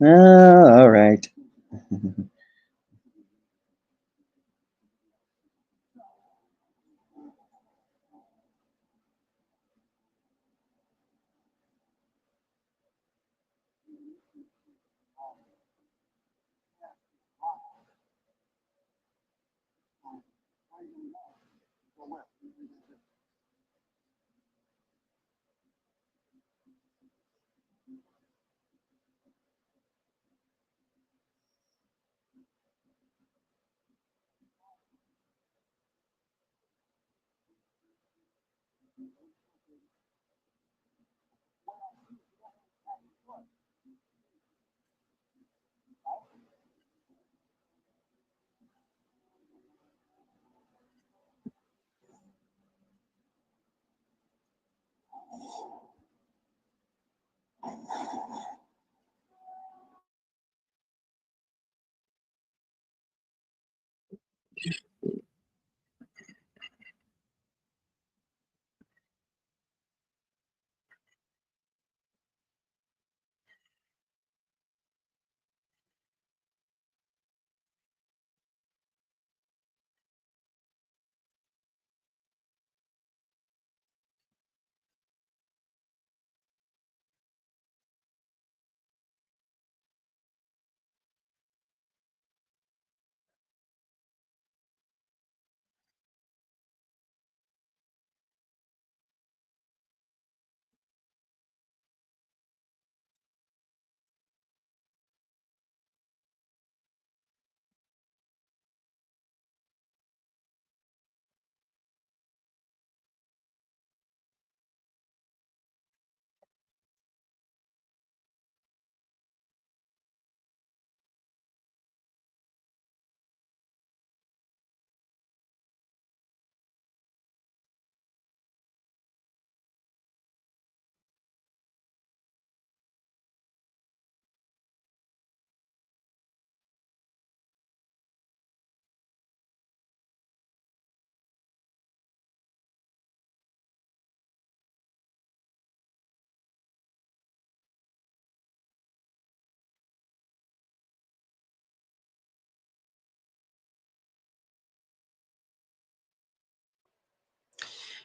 All right.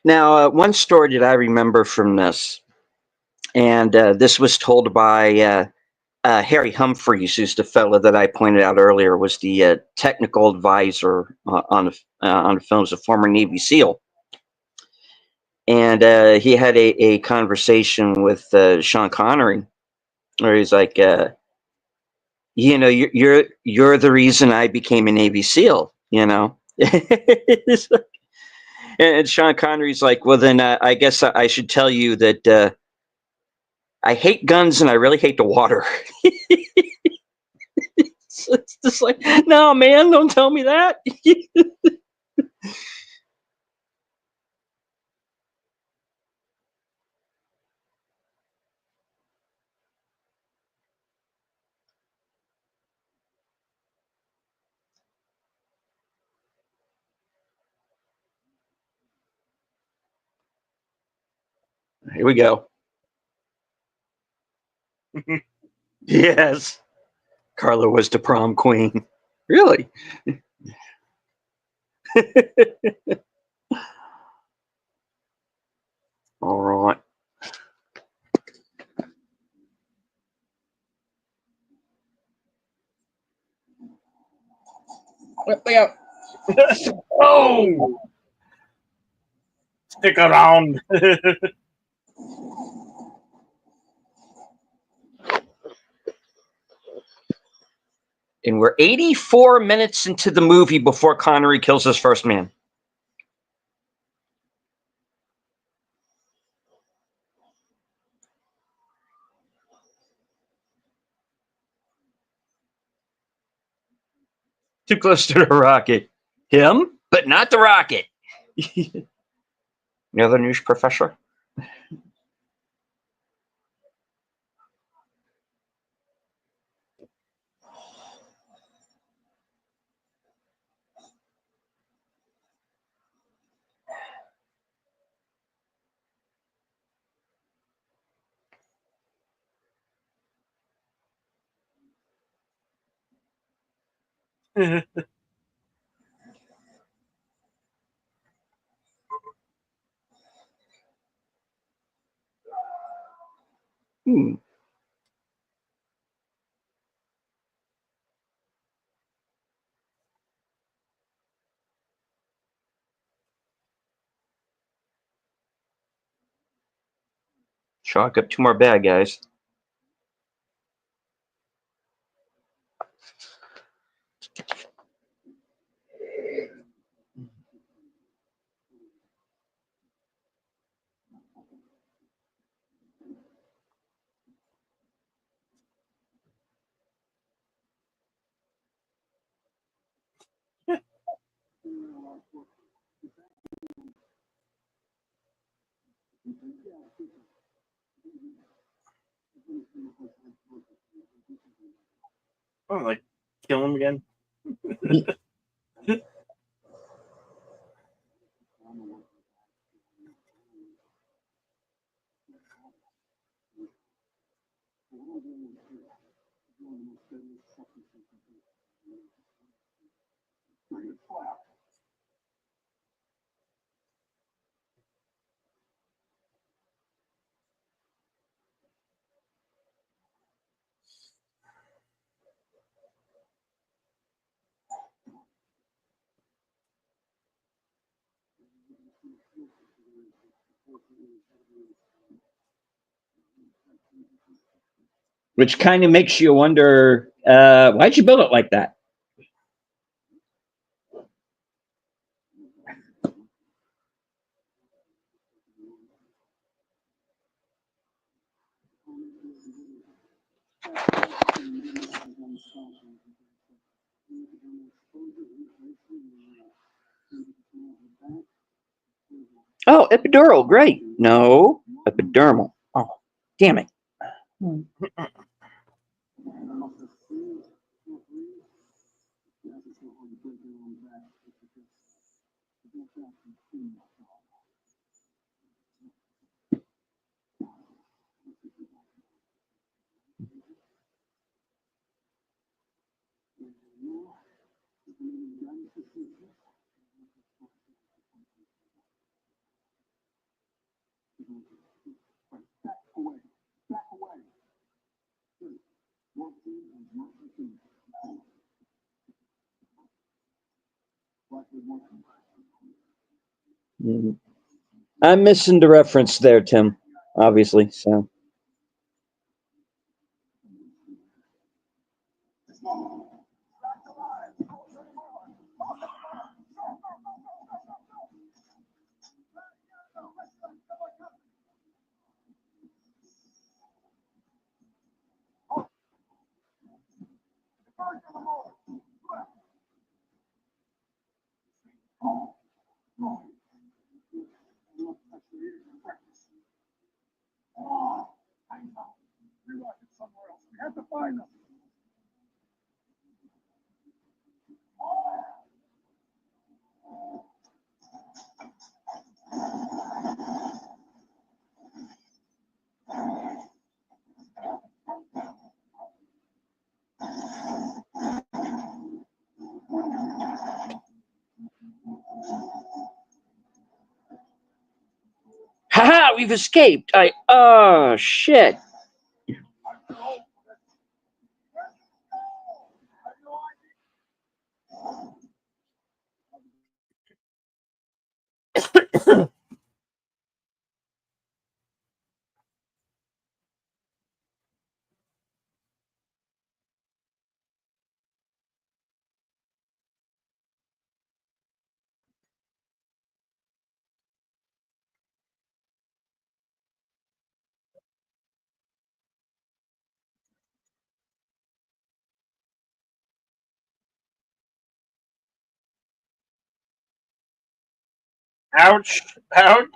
Now, one story that I remember from this, and this was told by Harry Humphreys, who's the fellow that I pointed out earlier, was the technical advisor on the films, a former Navy SEAL. And he had a conversation with Sean Connery, where he's like, you're the reason I became a Navy SEAL. And Sean Connery's like, well, then I guess I should tell you that I hate guns and I really hate the water. It's just like, no, man, don't tell me that. Here we go. Yes. Carla was the prom queen. Really? All right. What the hell? Oh, stick around. And we're 84 minutes into the movie before Connery kills his first man. Too close to the rocket. Him, but not the rocket. The other news professor. Hmm. Chalk up 2 more bad guys. Oh, like kill him again. Which kind of makes you wonder, why'd you build it like that? Oh, epidural, great. No, epidermal. Oh, damn it. I'm missing the reference there, Tim, obviously. So. Haha, we've escaped. Oh, shit. Ouch! Ouch!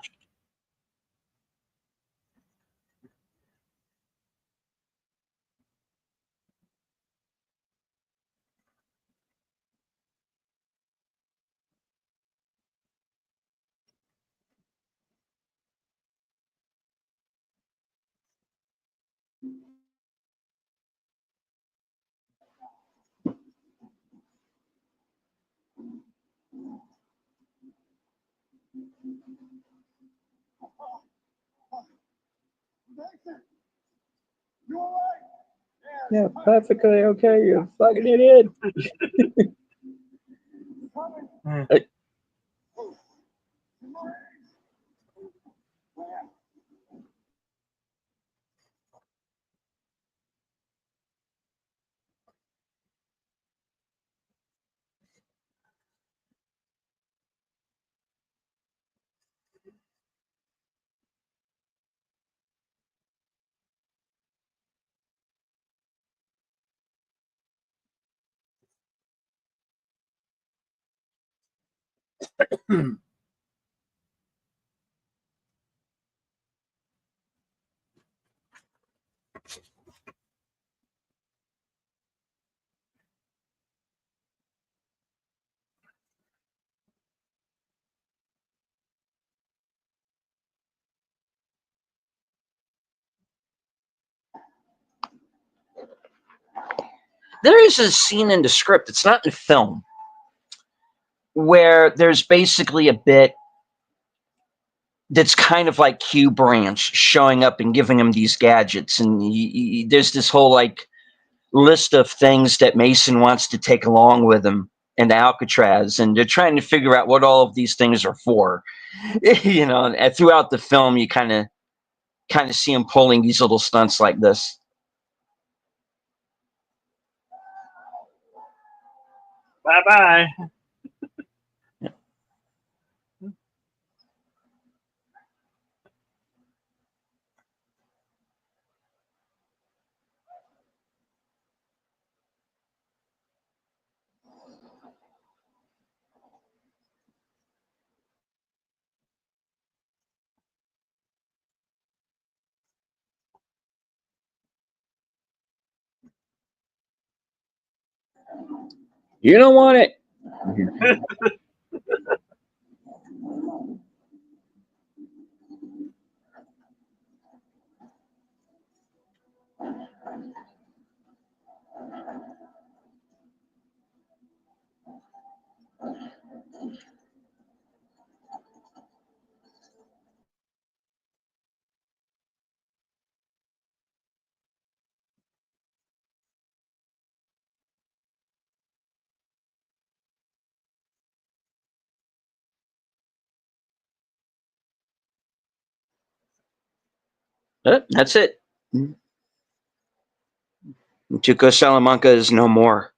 Yeah, perfectly okay. You fucking idiot. There is a scene in the script, it's not in the film, where there's basically a bit that's kind of like Q Branch showing up and giving him these gadgets. And there's this whole like list of things that Mason wants to take along with him in Alcatraz. And they're trying to figure out what all of these things are for. You know, and throughout the film, you kind of see him pulling these little stunts like this. Bye-bye. You don't want it. That's it. Tuco Salamanca is no more.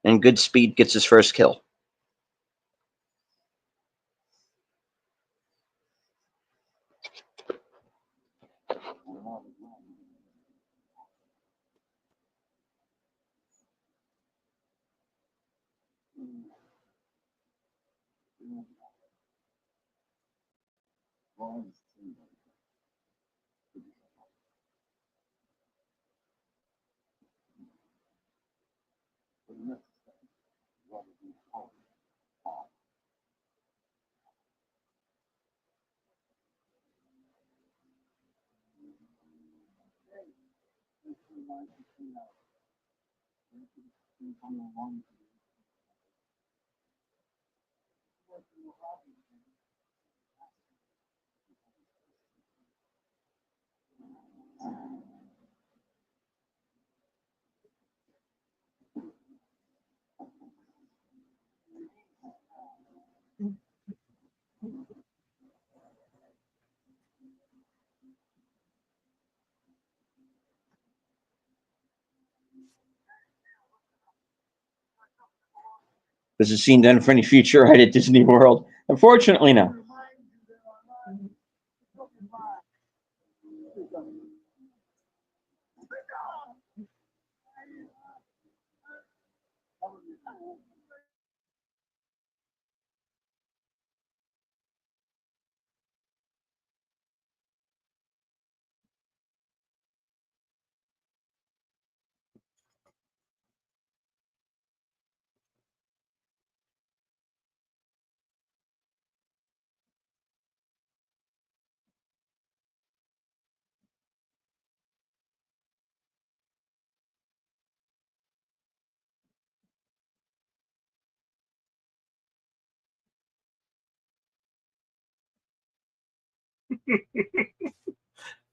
And Goodspeed gets his first kill. Was the scene done for any future ride at Disney World? Unfortunately, no.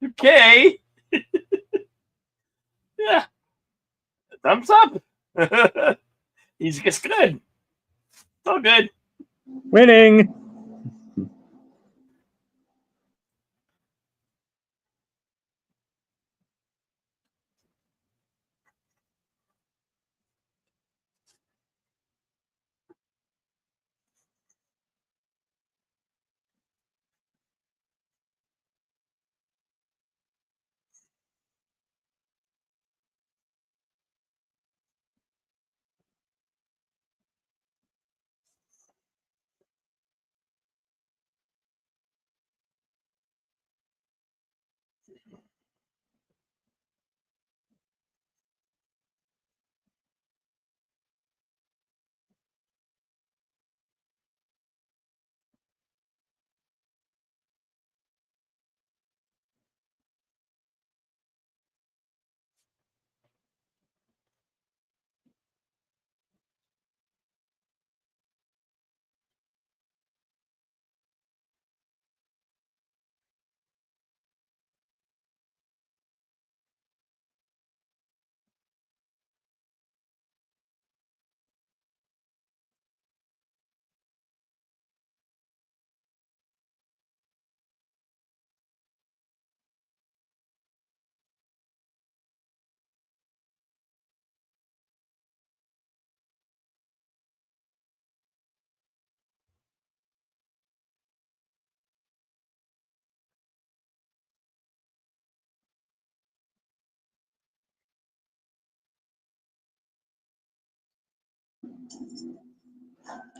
Okay. Yeah. Thumbs up. It's good. It's all good. Winning.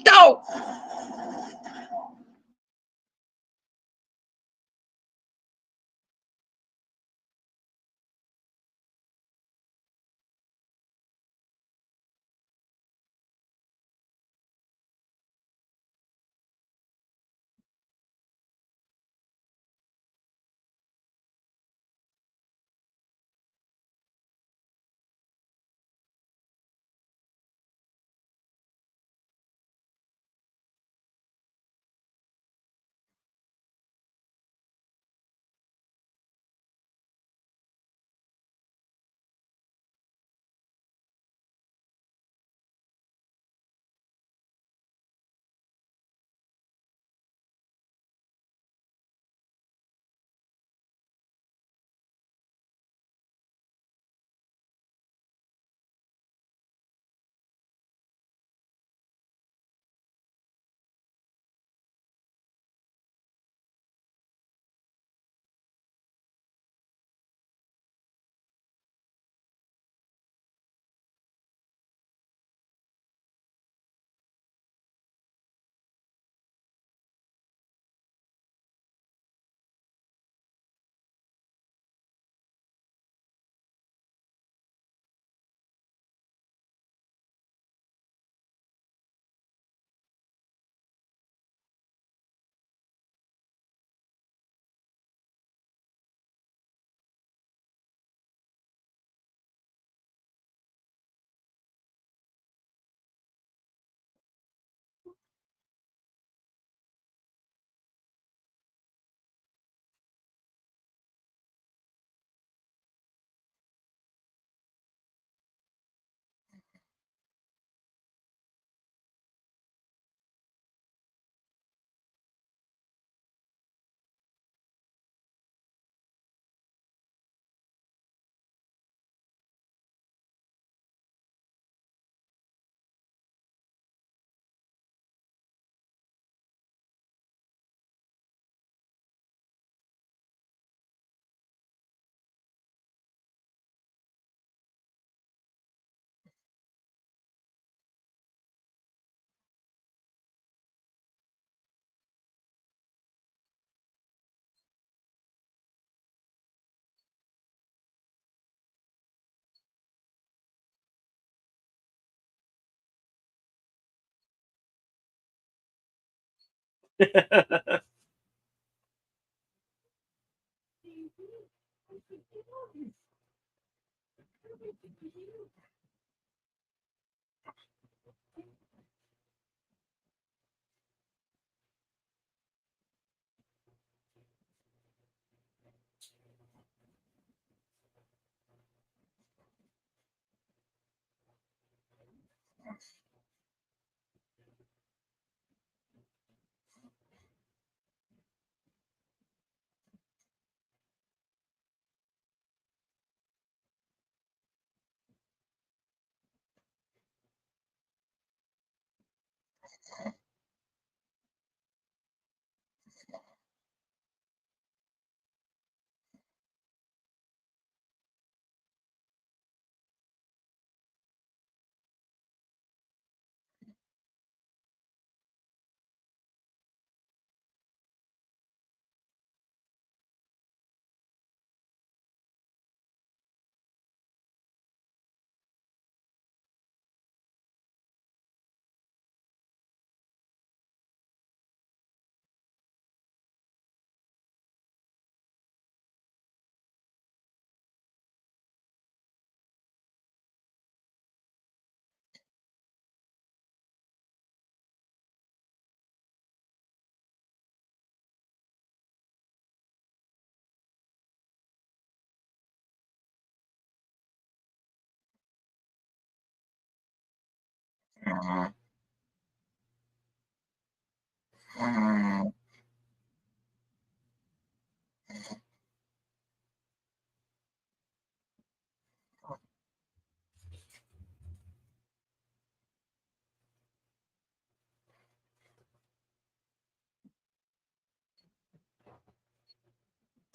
Go.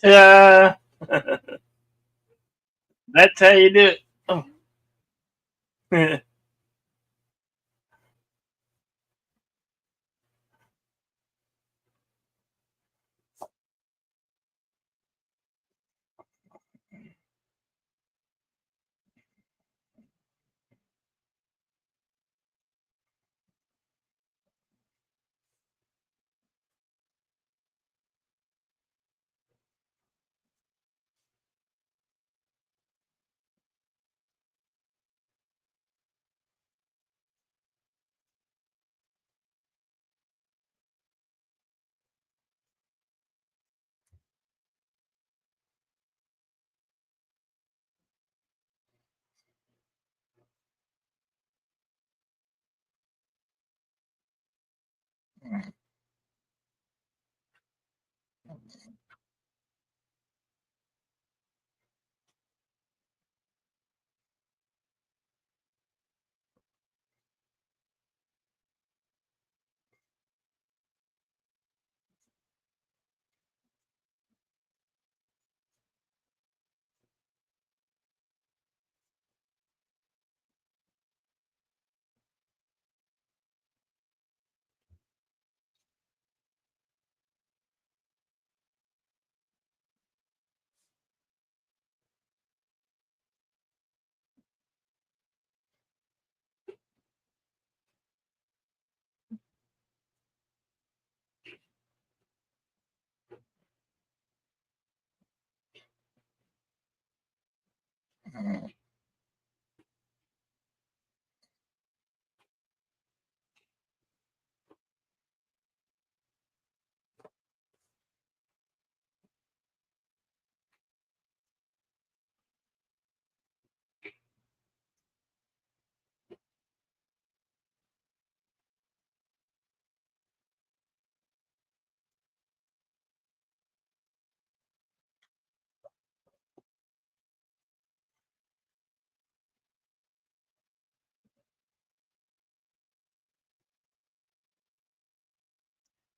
Ta-da! That's how you do it. Oh.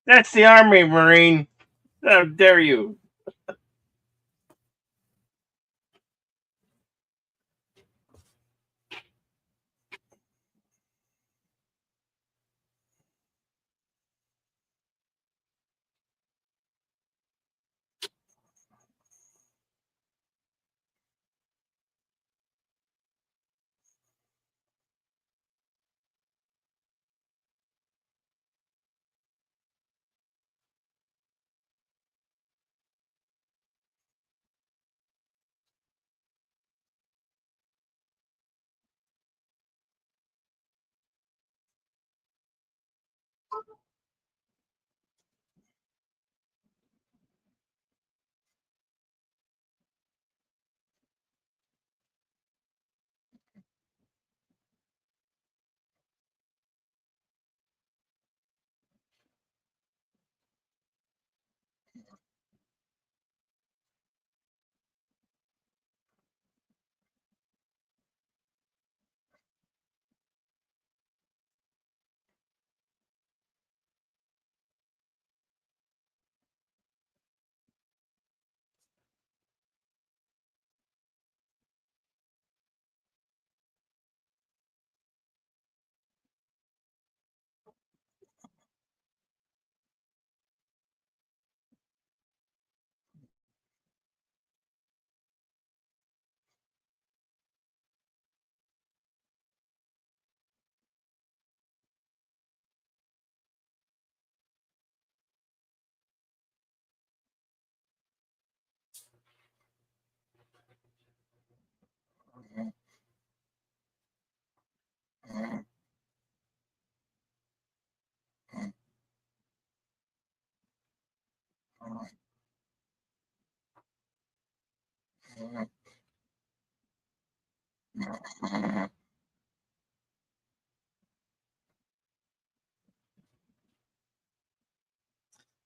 That's the Army, Marine. How dare you?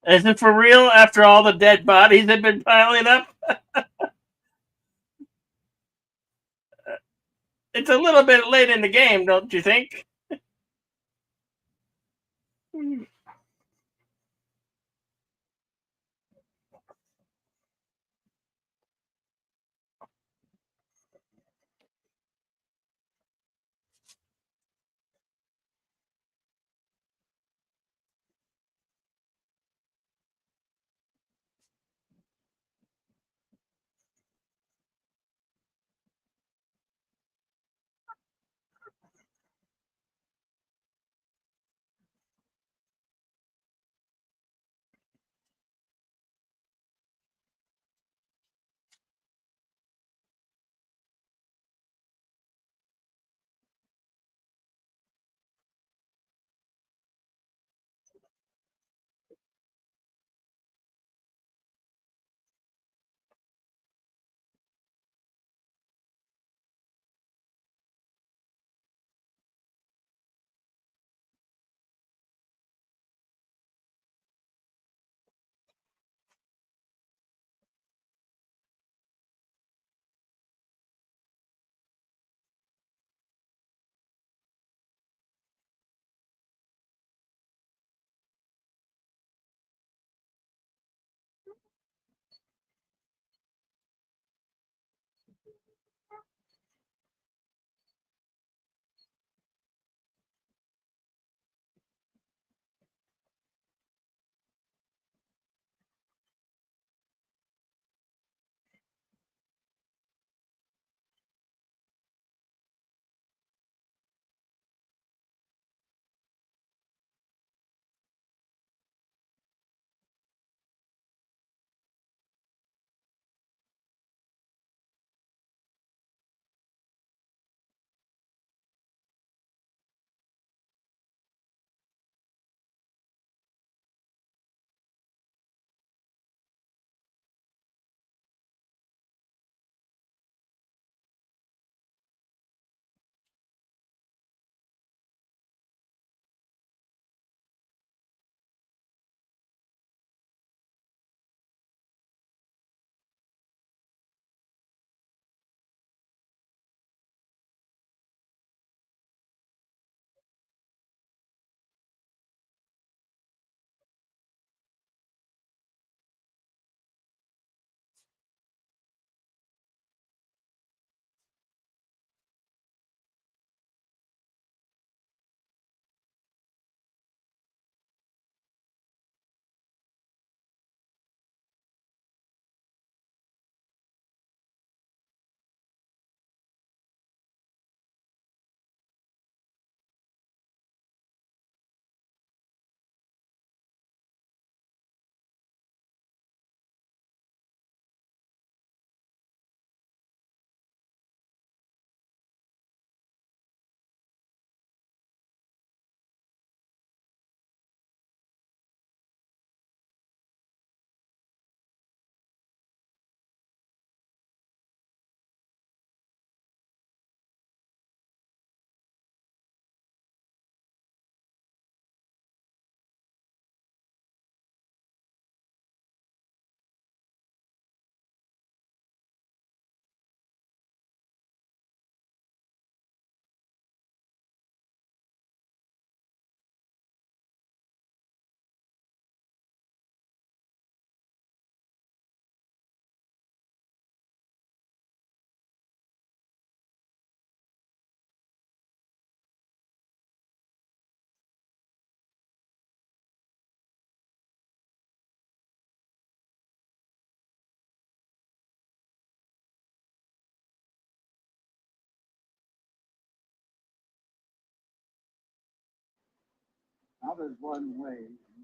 Is it for real after all the dead bodies have been piling up? It's a little bit late in the game, don't you think?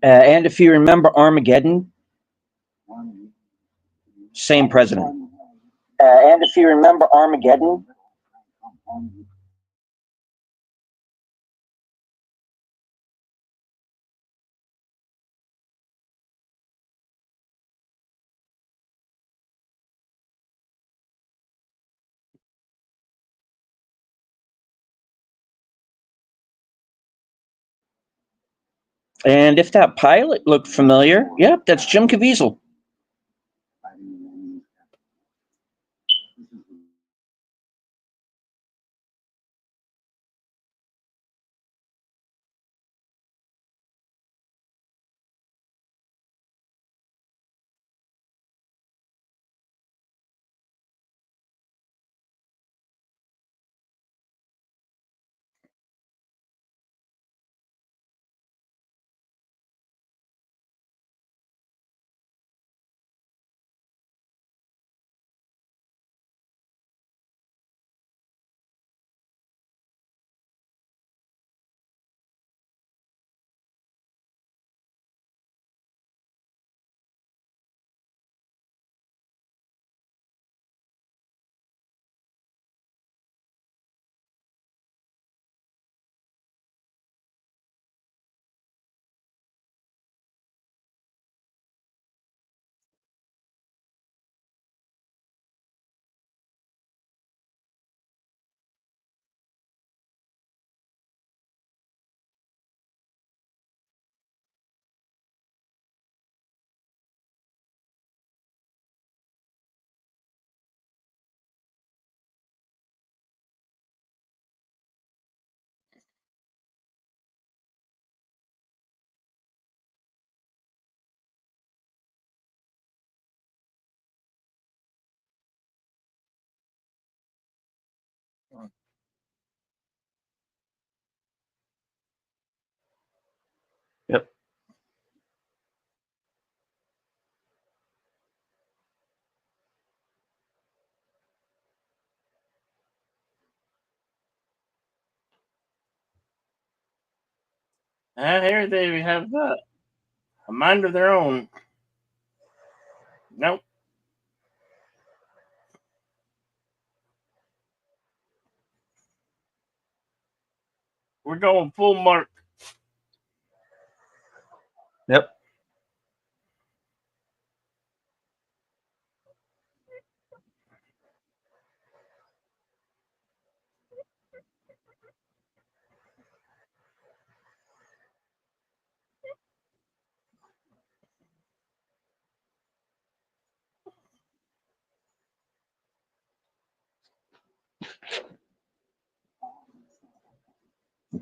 And if you remember Armageddon, same president. And if you remember Armageddon, And if that pilot looked familiar, yep, that's Jim Caviezel. Yep. Here they have a mind of their own. Nope. We're going full mark. Yep.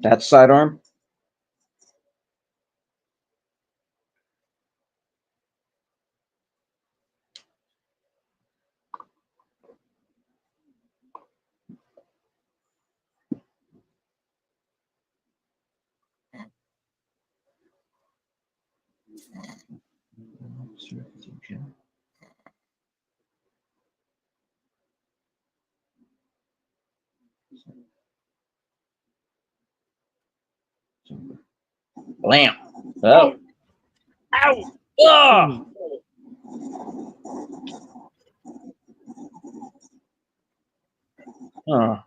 That sidearm. Blam. Oh. Ow! Oh. Oh.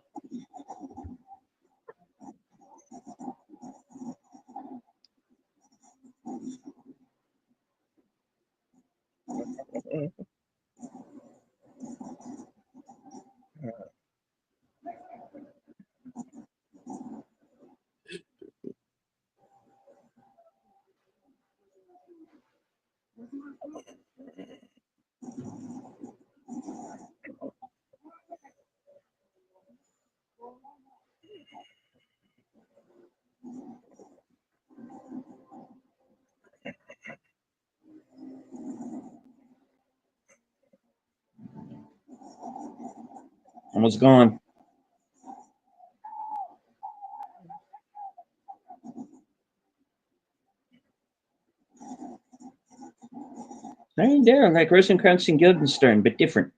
Almost gone. Right there, like Rosencrantz and Guildenstern, but different.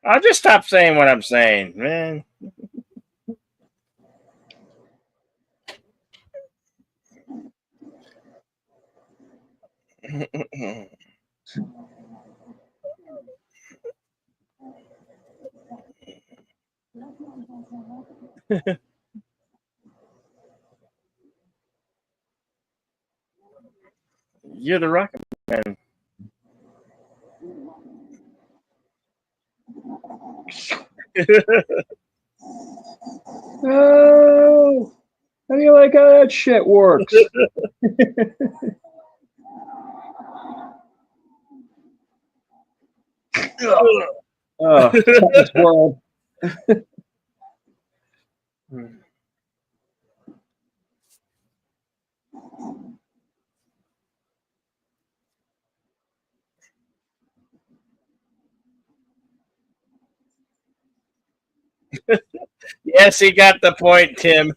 I'll just stop saying what I'm saying, man. You're the Rocket Man. Oh, how do you like how that shit works? This world. Yes, he got the point, Tim.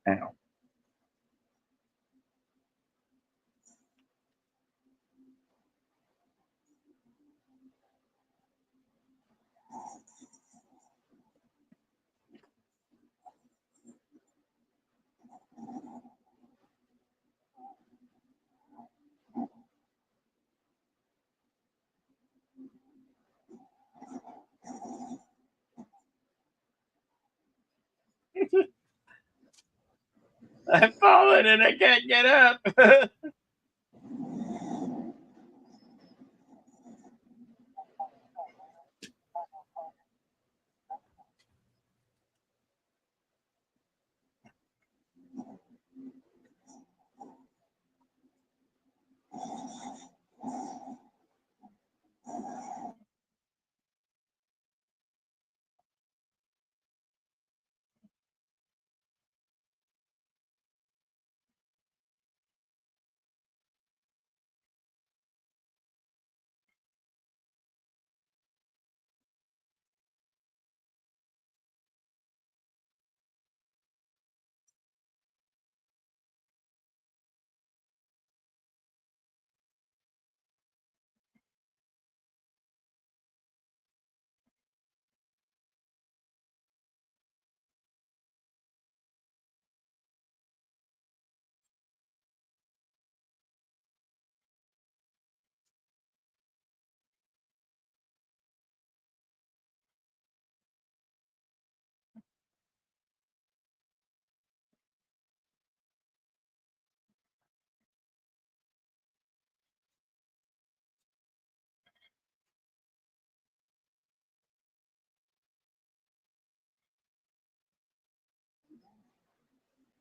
Ow. I've fallen and I can't get up.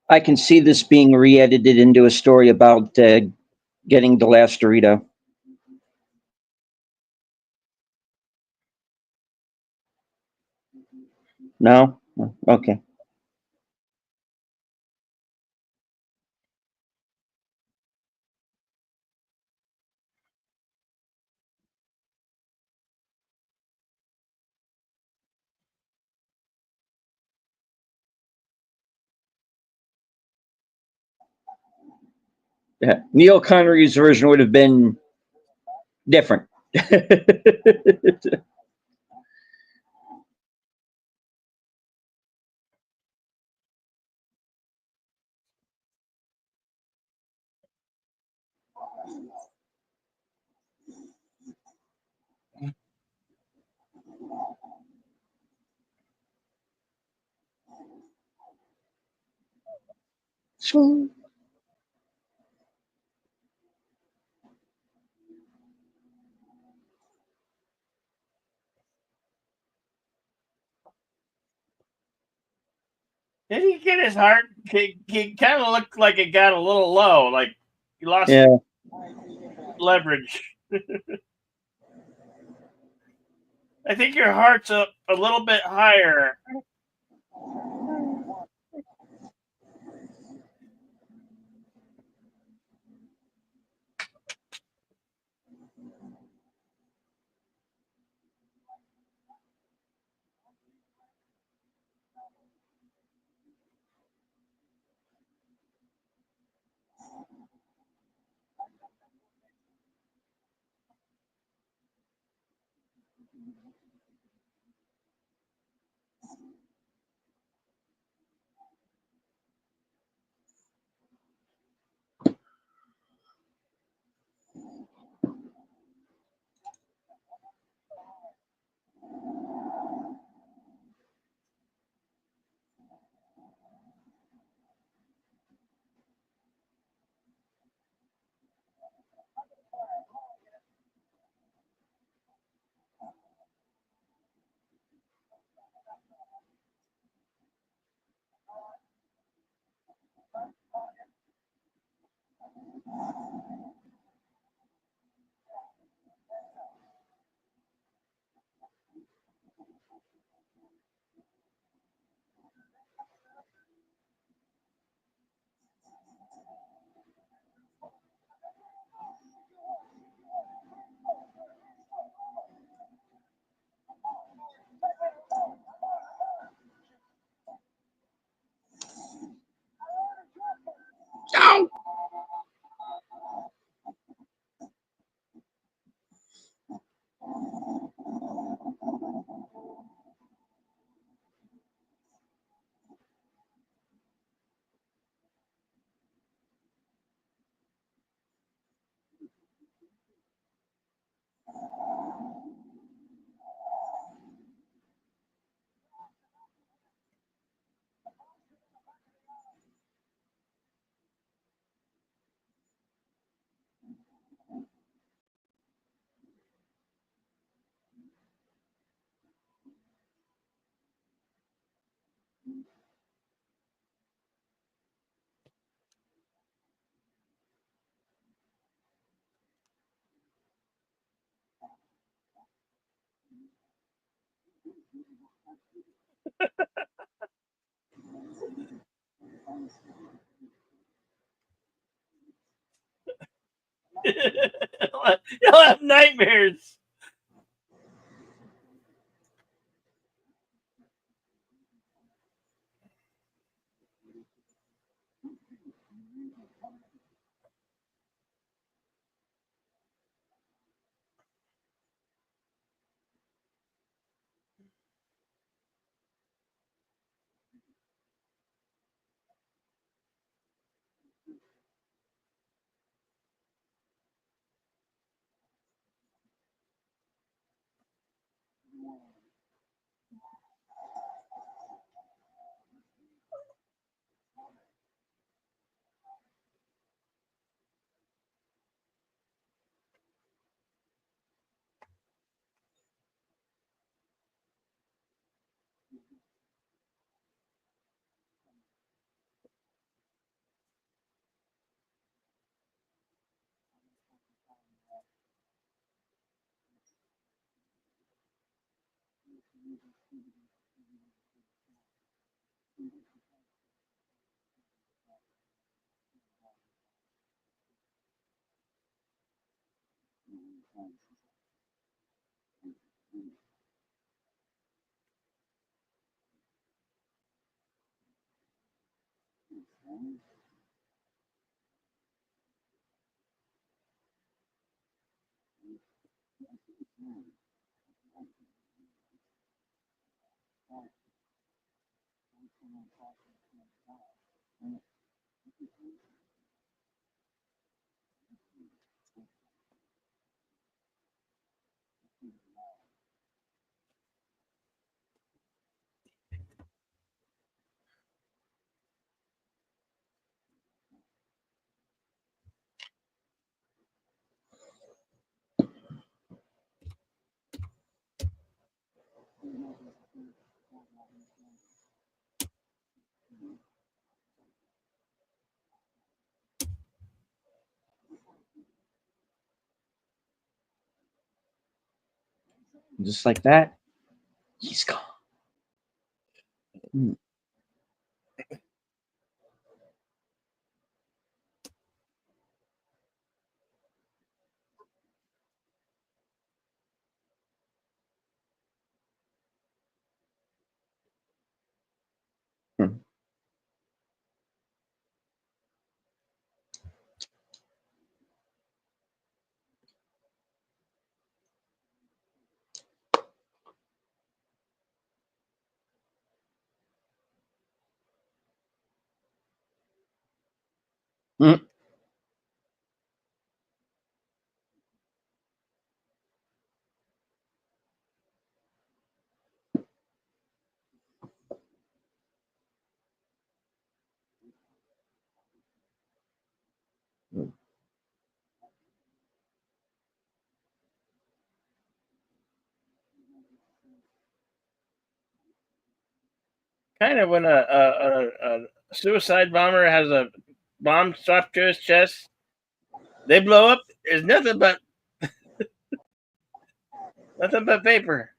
I can see this being re-edited into a story about getting the last Dorito. No? Okay. Yeah. Neil Connery's version would have been different. Did he get his heart? He kind of looked like it got a little low, like he lost Yeah. leverage. I think your heart's a little bit higher. You'll have nightmares. Just like that, he's gone. Mm. Kind of when a suicide bomber has a bomb strapped to his chest, they blow up. It's nothing but paper.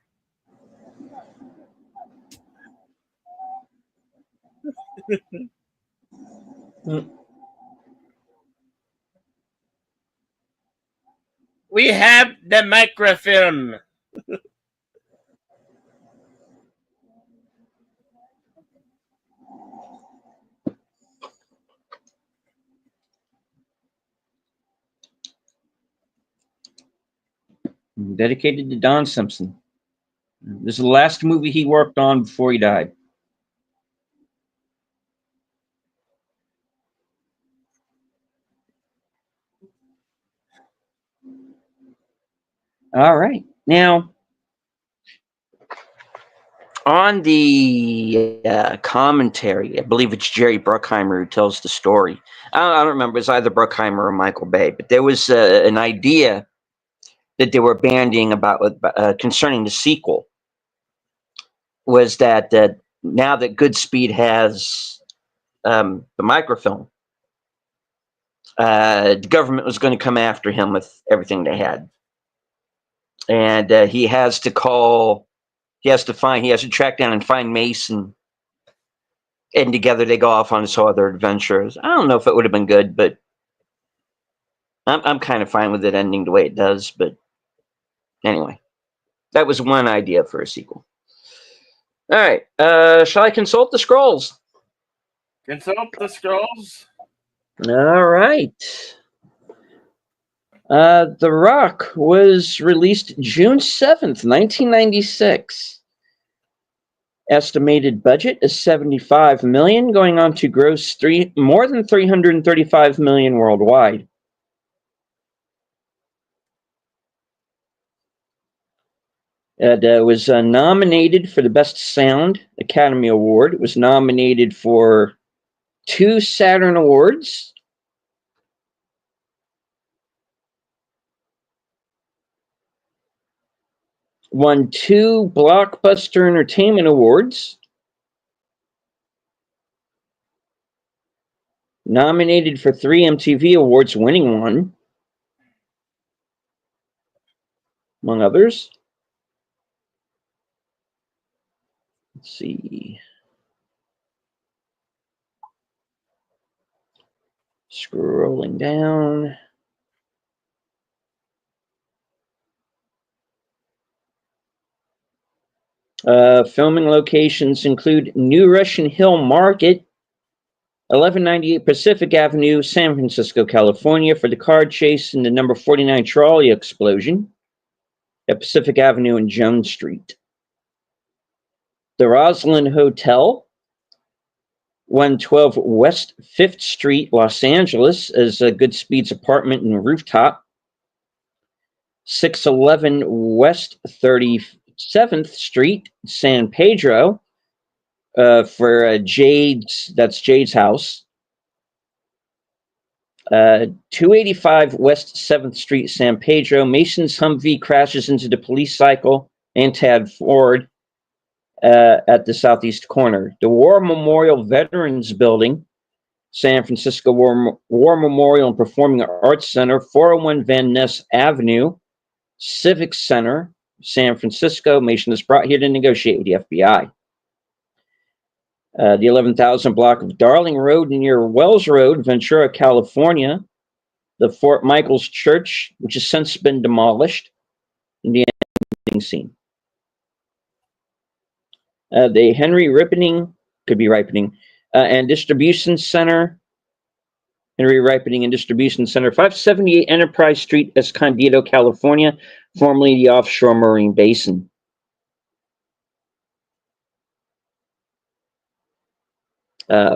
We have the microfilm. Dedicated to Don Simpson. This is the last movie he worked on before he died. All right. Now, on the commentary, I believe it's Jerry Bruckheimer who tells the story. I don't remember. It's either Bruckheimer or Michael Bay, but there was an idea that they were bandying about concerning the sequel. Was that now that Goodspeed has the microfilm, the government was going to come after him with everything they had, and he has to track down and find Mason, and together they go off on this whole other adventures. I don't know if it would have been good, but I'm kind of fine with it ending the way it does. But anyway, that was one idea for a sequel. All right, shall I consult the scrolls? Consult the scrolls. All right. The Rock was released June 7th, 1996. Estimated budget is $75 million, going on to gross more than $335 million worldwide. It was nominated for the Best Sound Academy Award. It was nominated for 2 Saturn Awards. Won 2 Blockbuster Entertainment Awards. Nominated for 3 MTV Awards, winning 1, among others. Let's see. Scrolling down. Filming locations include New Russian Hill Market, 1198 Pacific Avenue, San Francisco, California, for the car chase and the number 49 trolley explosion at Pacific Avenue and Jones Street. The Roslyn Hotel, 112 West 5th Street, Los Angeles, as a Goodspeed's apartment and rooftop. 611 West 37th Street, San Pedro, for Jade's, that's Jade's house. 285 West 7th Street, San Pedro. Mason's Humvee crashes into the police cycle and Tad Ford at the southeast corner. The War Memorial Veterans Building, San Francisco War Memorial and Performing Arts Center, 401 Van Ness Avenue, Civic Center, San Francisco. Mason is brought here to negotiate with the FBI. The 11,000 block of Darling Road near Wells Road, Ventura, California. The Fort Michael's Church, which has since been demolished, in the ending scene. The Henry Ripening, could be Ripening, and Distribution Center, Henry Ripening and Distribution Center, 578 Enterprise Street, Escondido, California, formerly the offshore marine basin.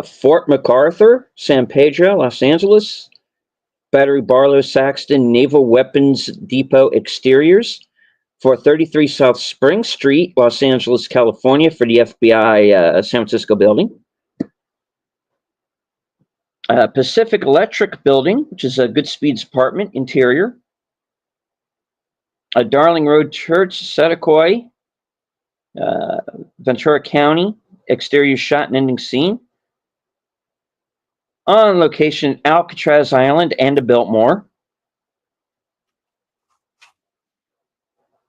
Fort MacArthur, San Pedro, Los Angeles. Battery Barlow Saxton Naval Weapons Depot exteriors. 433 South Spring Street, Los Angeles, California, for the FBI San Francisco building. Pacific Electric Building, which is a Goodspeed's apartment interior. Darling Road Church, Setakoi, Ventura County, exterior shot and ending scene. On location, Alcatraz Island and the Biltmore.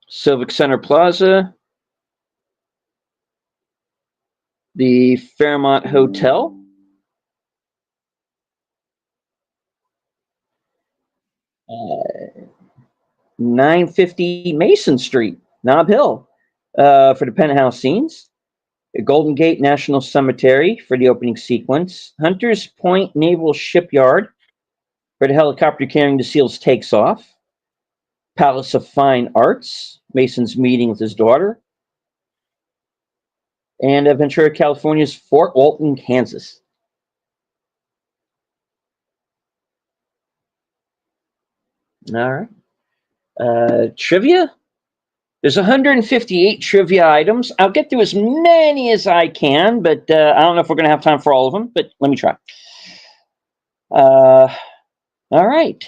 Civic Center Plaza. The Fairmont Hotel. Uh, 950 Mason Street, Nob Hill, for the penthouse scenes. Golden Gate National Cemetery for the opening sequence. Hunters Point Naval Shipyard for the helicopter carrying the SEALs takes off. Palace of Fine Arts, Mason's meeting with his daughter. And Ventura, California's Fort Walton, Kansas. All right. Trivia? There's 158 trivia items. I'll get through as many as I can, but I don't know if we're going to have time for all of them, but let me try. All right.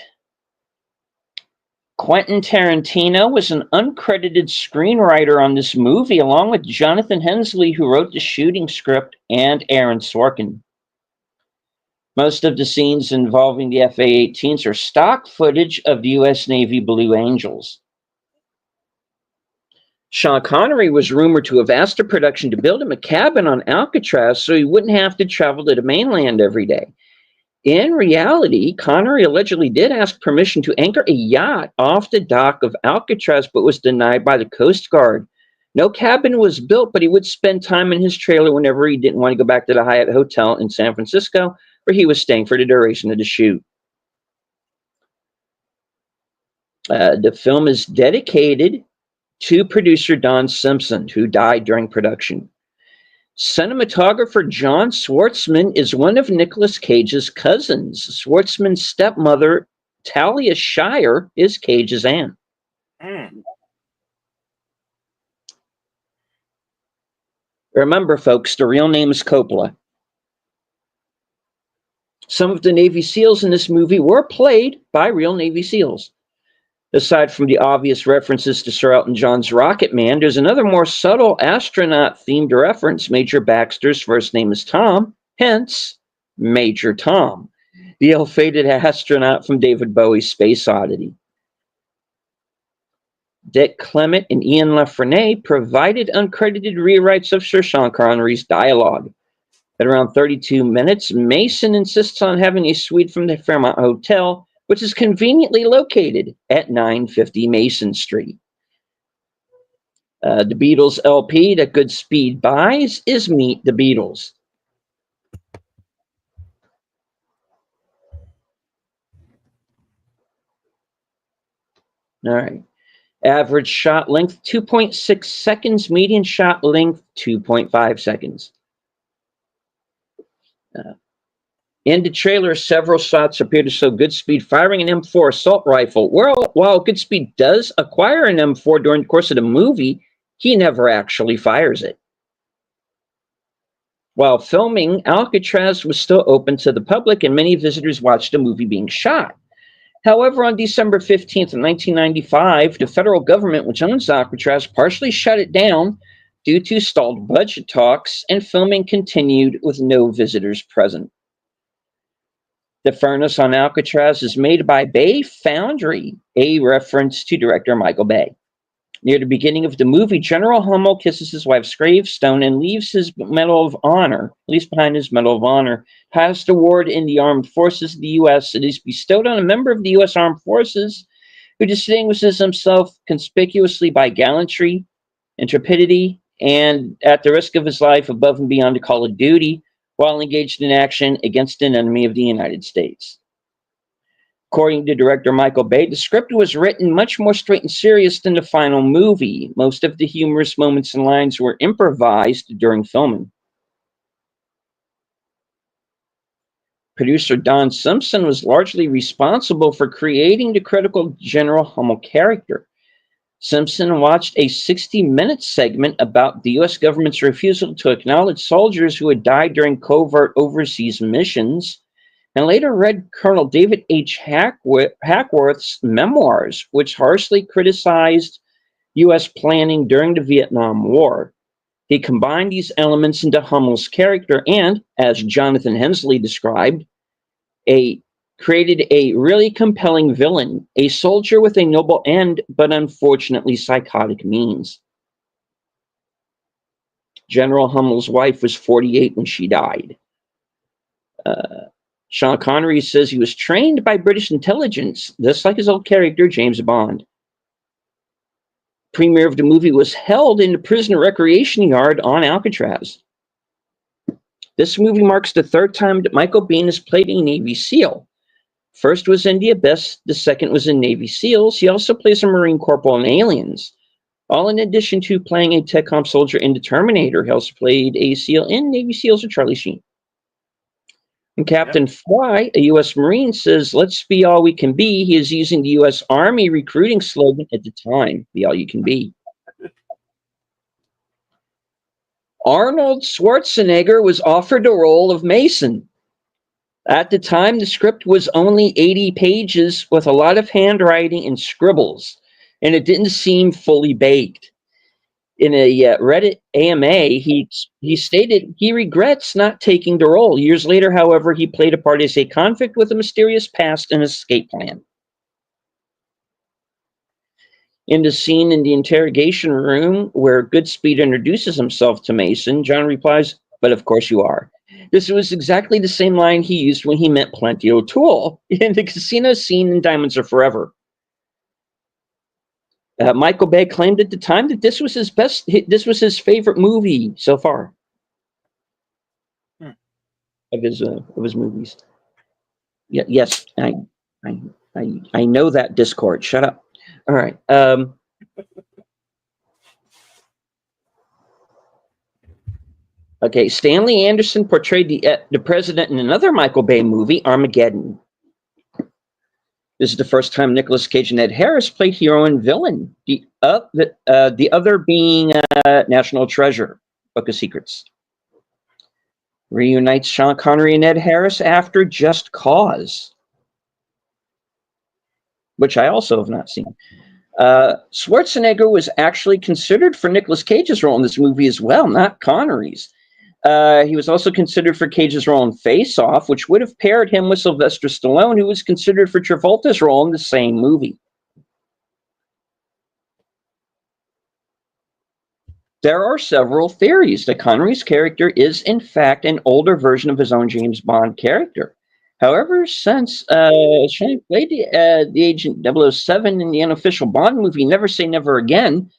Quentin Tarantino was an uncredited screenwriter on this movie, along with Jonathan Hensley, who wrote the shooting script, and Aaron Sorkin. Most of the scenes involving the FA-18s are stock footage of the U.S. Navy Blue Angels. Sean Connery was rumored to have asked the production to build him a cabin on Alcatraz so he wouldn't have to travel to the mainland every day. In reality, Connery allegedly did ask permission to anchor a yacht off the dock of Alcatraz, but was denied by the Coast Guard. No cabin was built, but he would spend time in his trailer whenever he didn't want to go back to the Hyatt Hotel in San Francisco, where he was staying for the duration of the shoot. The film is dedicated to producer Don Simpson, who died during production. Cinematographer John Schwartzman is one of Nicolas Cage's cousins. Schwartzman's stepmother, Talia Shire, is Cage's aunt. Remember, folks, the real name is Coppola. Some of the Navy SEALs in this movie were played by real Navy SEALs. Aside from the obvious references to Sir Elton John's Rocket Man, there's another more subtle astronaut-themed reference. Major Baxter's first name is Tom, hence Major Tom, the ill-fated astronaut from David Bowie's Space Oddity. Dick Clement and Ian LaFreniere provided uncredited rewrites of Sir Sean Connery's dialogue. At around 32 minutes, Mason insists on having a suite from the Fairmont Hotel, which is conveniently located at 950 Mason Street. The Beatles LP that Goodspeed buys is Meet the Beatles. All right. Average shot length 2.6 seconds, median shot length 2.5 seconds. In the trailer, several shots appear to show Goodspeed firing an M4 assault rifle. Well, while Goodspeed does acquire an M4 during the course of the movie, he never actually fires it. While filming, Alcatraz was still open to the public, and many visitors watched the movie being shot. However, on December 15th, 1995, the federal government, which owns Alcatraz, partially shut it down due to stalled budget talks, and filming continued with no visitors present. The furnace on Alcatraz is made by Bay Foundry, a reference to director Michael Bay. Near the beginning of the movie, General Hummel kisses his wife's gravestone and leaves his Medal of Honor, leaves behind his Medal of Honor. Highest award in the Armed Forces of the U.S. It is bestowed on a member of the U.S. Armed Forces who distinguishes himself conspicuously by gallantry, intrepidity, and at the risk of his life above and beyond the call of duty, while engaged in action against an enemy of the United States. According to director Michael Bay, the script was written much more straight and serious than the final movie. Most of the humorous moments and lines were improvised during filming. Producer Don Simpson was largely responsible for creating the critical General Hummel character. Simpson watched a 60-minute segment about the U.S. government's refusal to acknowledge soldiers who had died during covert overseas missions, and later read Colonel David H. Hackworth's memoirs, which harshly criticized U.S. planning during the Vietnam War. He combined these elements into Hummel's character and, as Jonathan Hensley described, created a really compelling villain, a soldier with a noble end, but unfortunately psychotic means. General Hummel's wife was 48 when she died. Sean Connery says he was trained by British intelligence, just like his old character, James Bond. Premiere of the movie was held in the prisoner recreation yard on Alcatraz. This movie marks the third time that Michael Biehn has played a Navy SEAL. First was in The Abyss, the second was in Navy SEALs. He also plays a Marine Corporal in Aliens. All in addition to playing a TECOM soldier in The Terminator, he also played a SEAL in Navy SEALs with Charlie Sheen. And Captain Fry, a U.S. Marine, says, "Let's be all we can be." He is using the U.S. Army recruiting slogan at the time, "Be all you can be." Arnold Schwarzenegger was offered the role of Mason. At the time, the script was only 80 pages with a lot of handwriting and scribbles, and it didn't seem fully baked. In a Reddit AMA, he stated he regrets not taking the role. Years later, however, he played a part as a convict with a mysterious past and escape plan. In the scene in the interrogation room where Goodspeed introduces himself to Mason, John replies, "But of course you are." This was exactly the same line he used when he met Plenty O'Toole in the casino scene in Diamonds Are Forever. Michael Bay claimed at the time that this was his favorite movie so far of his movies. Yes, I know that, Discord. Shut up. All right. Okay, Stanley Anderson portrayed the president in another Michael Bay movie, Armageddon. This is the first time Nicolas Cage and Ed Harris played hero and villain, the other being National Treasure, Book of Secrets. Reunites Sean Connery and Ed Harris after Just Cause, which I also have not seen. Schwarzenegger was actually considered for Nicolas Cage's role in this movie as well, not Connery's. He was also considered for Cage's role in Face Off, which would have paired him with Sylvester Stallone, who was considered for Travolta's role in the same movie. There are several theories that Connery's character is, in fact, an older version of his own James Bond character. However, since Sean played the Agent 007 in the unofficial Bond movie, Never Say Never Again,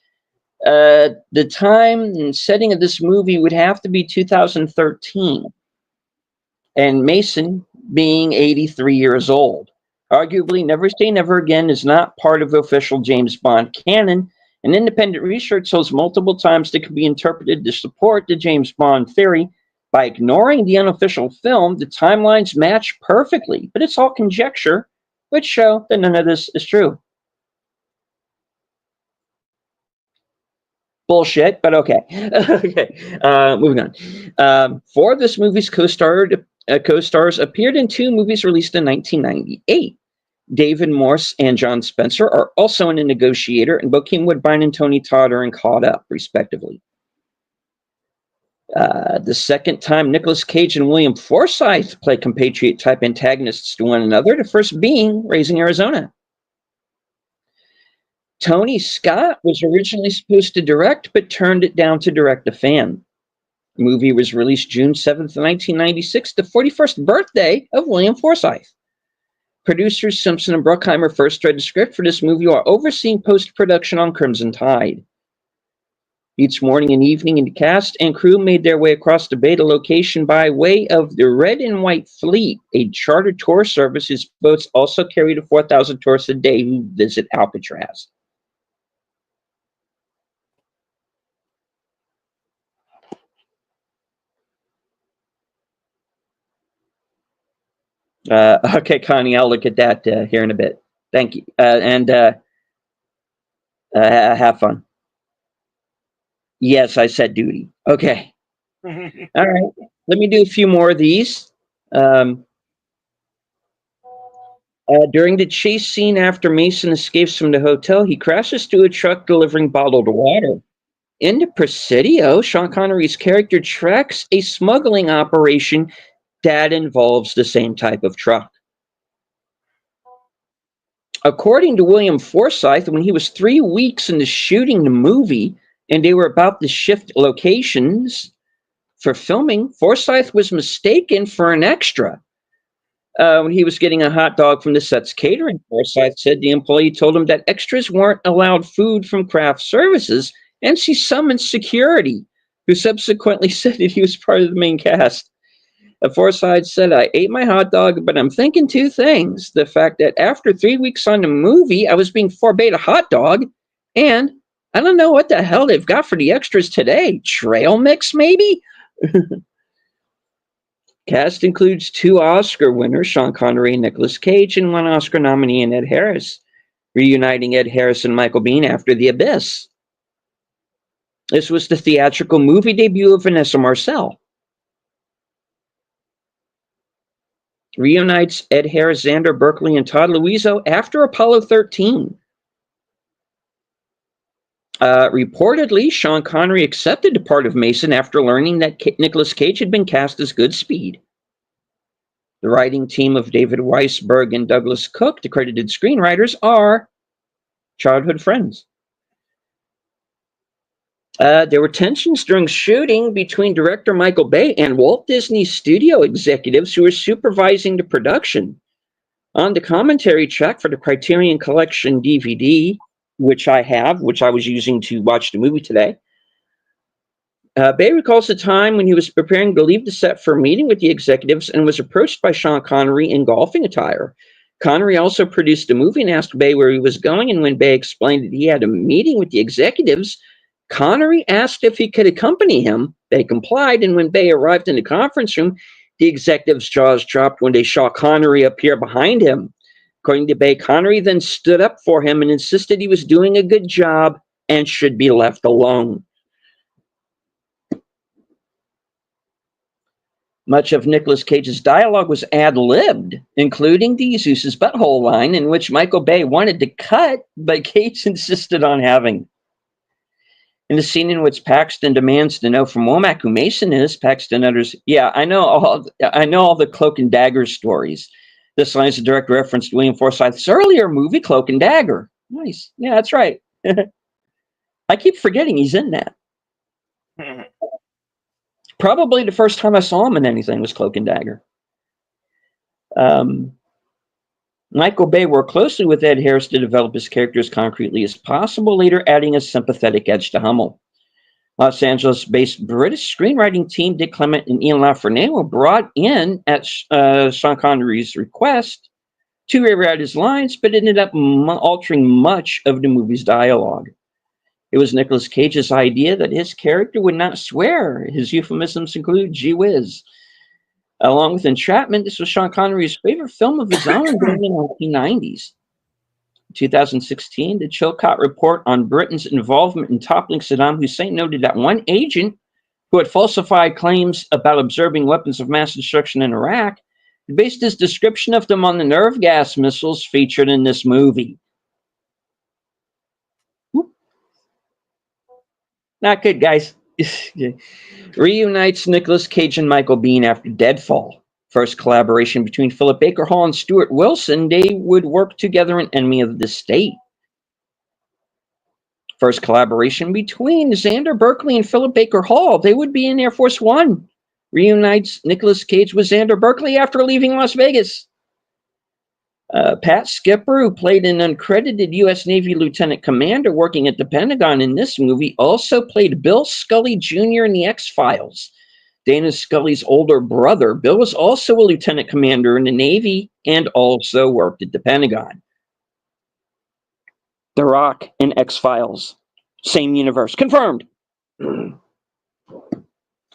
the time and setting of this movie would have to be 2013, and Mason being 83 years old. Arguably, Never Say Never Again is not part of official James Bond canon, and independent research shows multiple times that can be interpreted to support the James Bond theory. By ignoring the unofficial film, the timelines match perfectly, but it's all conjecture, which show that none of this is true. Bullshit, but okay. Okay, moving on. Four of this movie's co-stars appeared in two movies released in 1998. David Morse and John Spencer are also in A Negotiator, and Bokeem Woodbine and Tony Todd are in Caught Up, respectively. The second time Nicolas Cage and William Forsythe play compatriot-type antagonists to one another, the first being Raising Arizona. Tony Scott was originally supposed to direct, but turned it down to direct a fan. The movie was released June 7th, 1996, the 41st birthday of William Forsythe. Producers Simpson and Bruckheimer first read the script for this movie while overseeing post-production on Crimson Tide. Each morning and evening, the cast and crew made their way across the bay to location by way of the Red and White Fleet, a charter tour service whose boats also carry the 4,000 tourists a day who visit Alcatraz. Okay, Connie, I'll look at that here in a bit. Thank you. And have fun. Yes, I said duty. Okay. All right. Let me do a few more of these. During the chase scene after Mason escapes from the hotel, he crashes through a truck delivering bottled water. In the Presidio, Sean Connery's character tracks a smuggling operation that involves the same type of truck. According to William Forsythe, when he was 3 weeks into shooting the movie and they were about to shift locations for filming, Forsythe was mistaken for an extra. When he was getting a hot dog from the set's catering, Forsythe said the employee told him that extras weren't allowed food from craft services, and she summoned security, who subsequently said that he was part of the main cast. Forsythe said, I ate my hot dog, but I'm thinking two things. The fact that after 3 weeks on the movie, I was being forbade a hot dog, and I don't know what the hell they've got for the extras today. Trail mix, maybe? Cast includes 2 Oscar winners, Sean Connery and Nicolas Cage, and 1 Oscar nominee in Ed Harris, reuniting Ed Harris and Michael Biehn after The Abyss. This was the theatrical movie debut of Vanessa Marcel. Reunites Ed Harris, Xander Berkeley, and Todd Luizzo after Apollo 13. Reportedly, Sean Connery accepted the part of Mason after learning that Nicolas Cage had been cast as Goodspeed. The writing team of David Weisberg and Douglas Cook, the credited screenwriters, are childhood friends. There were tensions during shooting between director Michael Bay and Walt Disney Studio executives who were supervising the production. On the commentary track for the Criterion Collection DVD, which I was using to watch the movie today, Bay recalls the time when he was preparing to leave the set for a meeting with the executives and was approached by Sean Connery in golfing attire. Connery also produced the movie and asked Bay where he was going, and when Bay explained that he had a meeting with the executives, Connery asked if he could accompany him. Bay complied, and when Bay arrived in the conference room, the executives' jaws dropped when they saw Connery appear behind him. According to Bay, Connery then stood up for him and insisted he was doing a good job and should be left alone. Much of Nicolas Cage's dialogue was ad-libbed, including the Zeus's butthole line, in which Michael Bay wanted to cut, but Cage insisted on having. In the scene in which Paxton demands to know from Womack who Mason is, Paxton utters, "Yeah, I know all the Cloak and Dagger stories." This line is a direct reference to William Forsythe's earlier movie, Cloak and Dagger. Nice. Yeah, that's right. I keep forgetting he's in that. Probably the first time I saw him in anything was Cloak and Dagger. Michael Bay worked closely with Ed Harris to develop his character as concretely as possible, later adding a sympathetic edge to Hummel. Los Angeles-based British screenwriting team Dick Clement and Ian LaFernet were brought in at Sean Connery's request to rewrite his lines, but ended up altering much of the movie's dialogue. It was Nicolas Cage's idea that his character would not swear. His euphemisms include "gee whiz." Along with Entrapment, this was Sean Connery's favorite film of his own during the 1990s. In 2016, the Chilcot report on Britain's involvement in toppling Saddam Hussein noted that one agent who had falsified claims about observing weapons of mass destruction in Iraq based his description of them on the nerve gas missiles featured in this movie. Not good, guys. Reunites Nicolas Cage and Michael Biehn after Deadfall. First collaboration between Philip Baker Hall and Stuart Wilson. They would work together in Enemy of the State. First collaboration between Xander Berkeley and Philip Baker Hall. They would be in Air Force One. Reunites Nicolas Cage with Xander Berkeley after leaving Las Vegas. Pat Skipper, who played an uncredited U.S. Navy lieutenant commander working at the Pentagon in this movie, also played Bill Scully Jr. in The X-Files. Dana Scully's older brother, Bill, was also a lieutenant commander in the Navy and also worked at the Pentagon. The Rock and X-Files. Same universe. Confirmed.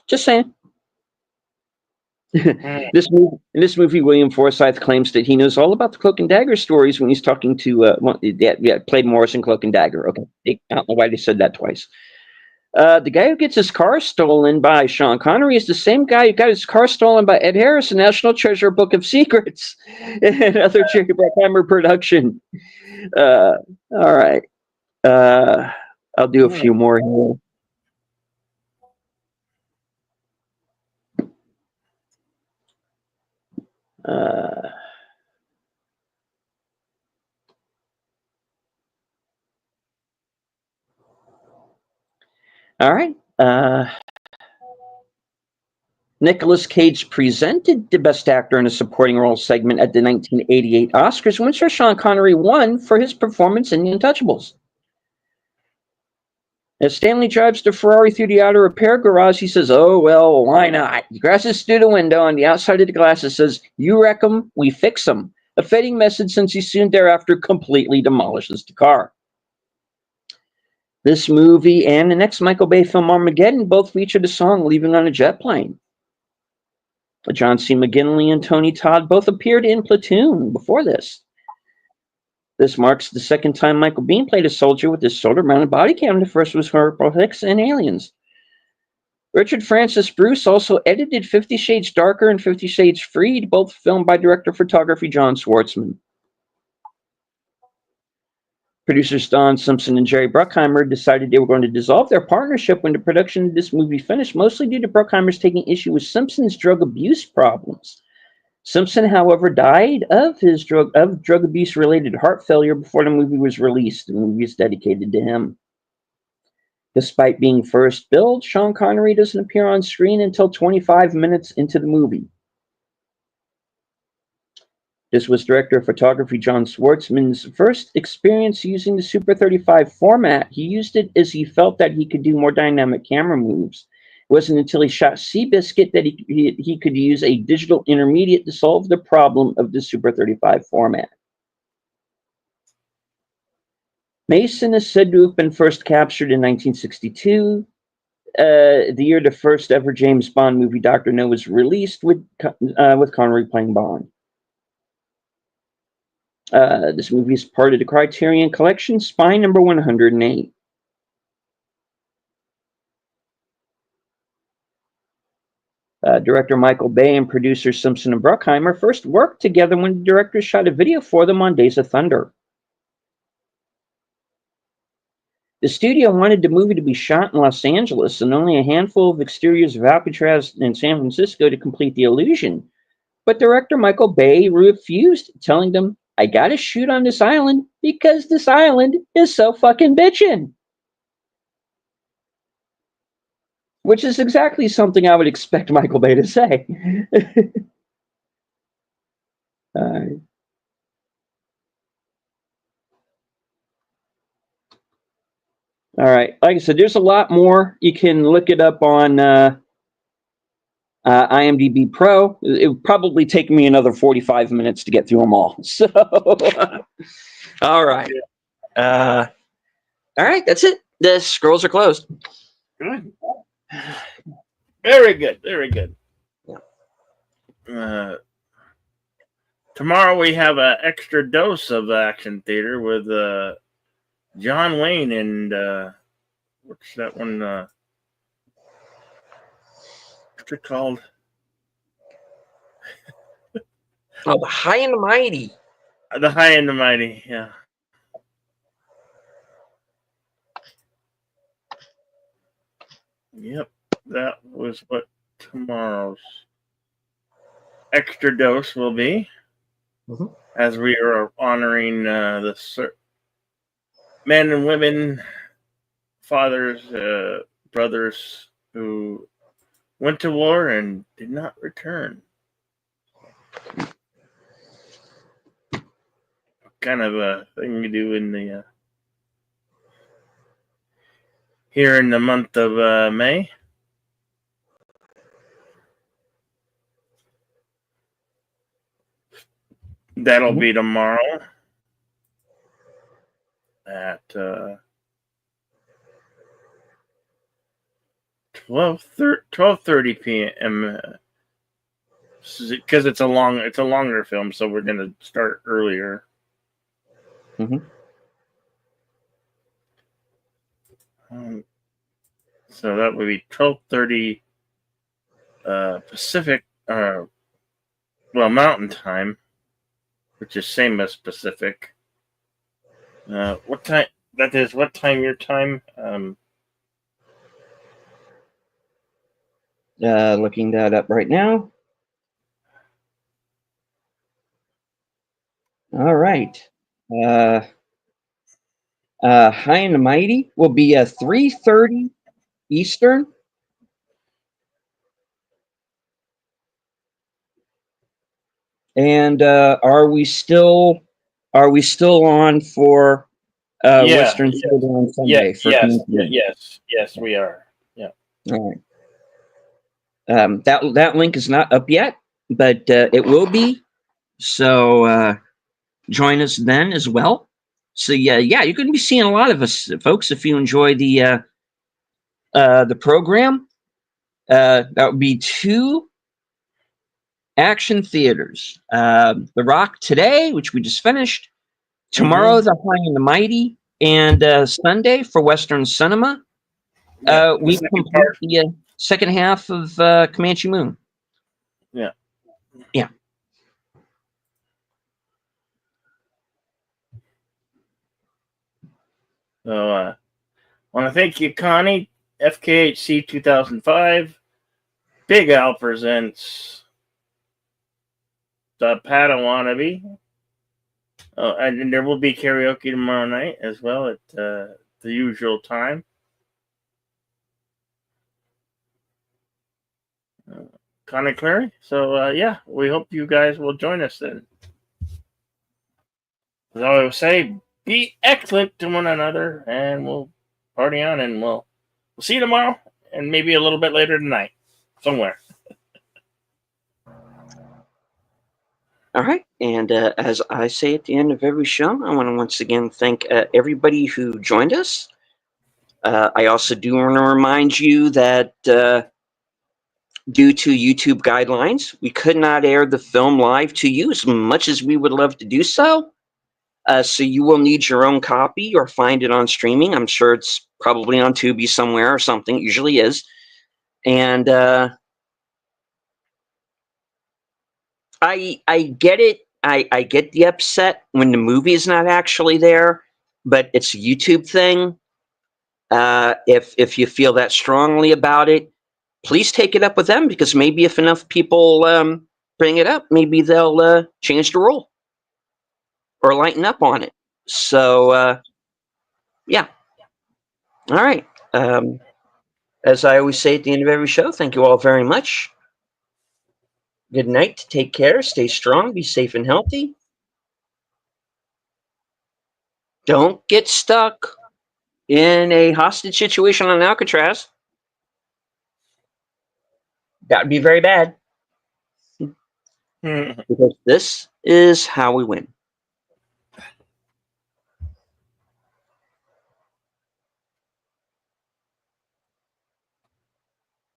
Just saying. In this movie, William Forsythe claims that he knows all about the Cloak and Dagger stories when he's talking to played Morris in Cloak and Dagger. Okay, I don't know why they said that twice. The guy who gets his car stolen by Sean Connery is the same guy who got his car stolen by Ed Harris in National Treasure Book of Secrets, another Jerry Bruckheimer production. All right, I'll do a few more here. All right. Nicolas Cage presented the Best Actor in a Supporting Role segment at the 1988 Oscars, when Sir Sean Connery won for his performance in The Untouchables. As Stanley drives the Ferrari through the auto repair garage, he says, "Oh, well, why not?" He crashes through the window. On the outside of the glass, it says, "You wreck 'em, we fix 'em." A fitting message, since he soon thereafter completely demolishes the car. This movie and the next Michael Bay film, Armageddon, both featured the song "Leaving on a Jet Plane." John C. McGinley and Tony Todd both appeared in Platoon before this. This marks the second time Michael Biehn played a soldier with his shoulder-mounted body cam. The first was Purple Hicks and Aliens. Richard Francis Bruce also edited 50 Shades Darker and 50 Shades Freed, both filmed by director of photography John Schwartzman. Producers Don Simpson and Jerry Bruckheimer decided they were going to dissolve their partnership when the production of this movie finished, mostly due to Bruckheimer's taking issue with Simpson's drug abuse problems. Simpson, however, died of his drug abuse-related heart failure before the movie was released. The movie is dedicated to him. Despite being first billed, Sean Connery doesn't appear on screen until 25 minutes into the movie. This was director of photography John Schwartzman's first experience using the Super 35 format. He used it as he felt that he could do more dynamic camera moves. It wasn't until he shot Seabiscuit that he could use a digital intermediate to solve the problem of the Super 35 format. Mason is said to have been first captured in 1962, the year the first ever James Bond movie, Dr. No, was released, with Connery playing Bond. This movie is part of the Criterion Collection, Spy number 108. Director Michael Bay and producers Simpson and Bruckheimer first worked together when the directors shot a video for them on Days of Thunder. The studio wanted the movie to be shot in Los Angeles and only a handful of exteriors of Alcatraz and San Francisco to complete the illusion. But director Michael Bay refused, telling them, "I gotta shoot on this island because this island is so fucking bitchin'." which is exactly something I would expect Michael Bay to say. All right. Like I said, there's a lot more. You can look it up on IMDb Pro. It would probably take me another 45 minutes to get through them all. So, all right. All right. That's it. The scrolls are closed. Good. Very good. Very good. Tomorrow we have an extra dose of action theater with John Wayne and what's that one? What's it called? Oh, the High and the Mighty. The High and the Mighty. Yeah. Yep, that was what tomorrow's extra dose will be, as we are honoring the men and women, fathers, brothers who went to war and did not return. Kind of a thing we do in the here in the month of May. That'll be tomorrow at 12:30 p.m. Because it's a longer film, so we're gonna start earlier. So that would be 12:30 Pacific, Mountain Time, which is same as Pacific. What time? That is what time your time? Looking that up right now. All right. High and the Mighty will be 3:30 Eastern. And are we still on for Western Theater on Sunday? Yes, we are. Yeah. All right. That link is not up yet, but it will be. So join us then as well. So yeah, you're going to be seeing a lot of us, folks. If you enjoy the program, that would be 2 action theaters. The Rock today, which we just finished. Tomorrow, The High and the Mighty, and Sunday for Western Cinema. We complete the second half of Comanche Moon. Yeah. So I want to thank you, Connie. FKHC 2005. Big Al presents The Padawannabe. And there will be karaoke tomorrow night as well at the usual time. Connie Clary. So yeah, we hope you guys will join us then. As I always say, be excellent to one another, and we'll party on, and we'll see you tomorrow, and maybe a little bit later tonight, somewhere. All right, and as I say at the end of every show, I want to once again thank everybody who joined us. I also do want to remind you that due to YouTube guidelines, we could not air the film live to you as much as we would love to do so. So you will need your own copy or find it on streaming. I'm sure it's probably on Tubi somewhere or something. It usually is. And I get it. I get the upset when the movie is not actually there, but it's a YouTube thing. If you feel that strongly about it, please take it up with them, because maybe if enough people bring it up, maybe they'll change the rule or lighten up on it. So, yeah. All right. As I always say at the end of every show, thank you all very much. Good night. Take care. Stay strong. Be safe and healthy. Don't get stuck in a hostage situation on Alcatraz. That would be very bad. Hmm. Because this is how we win.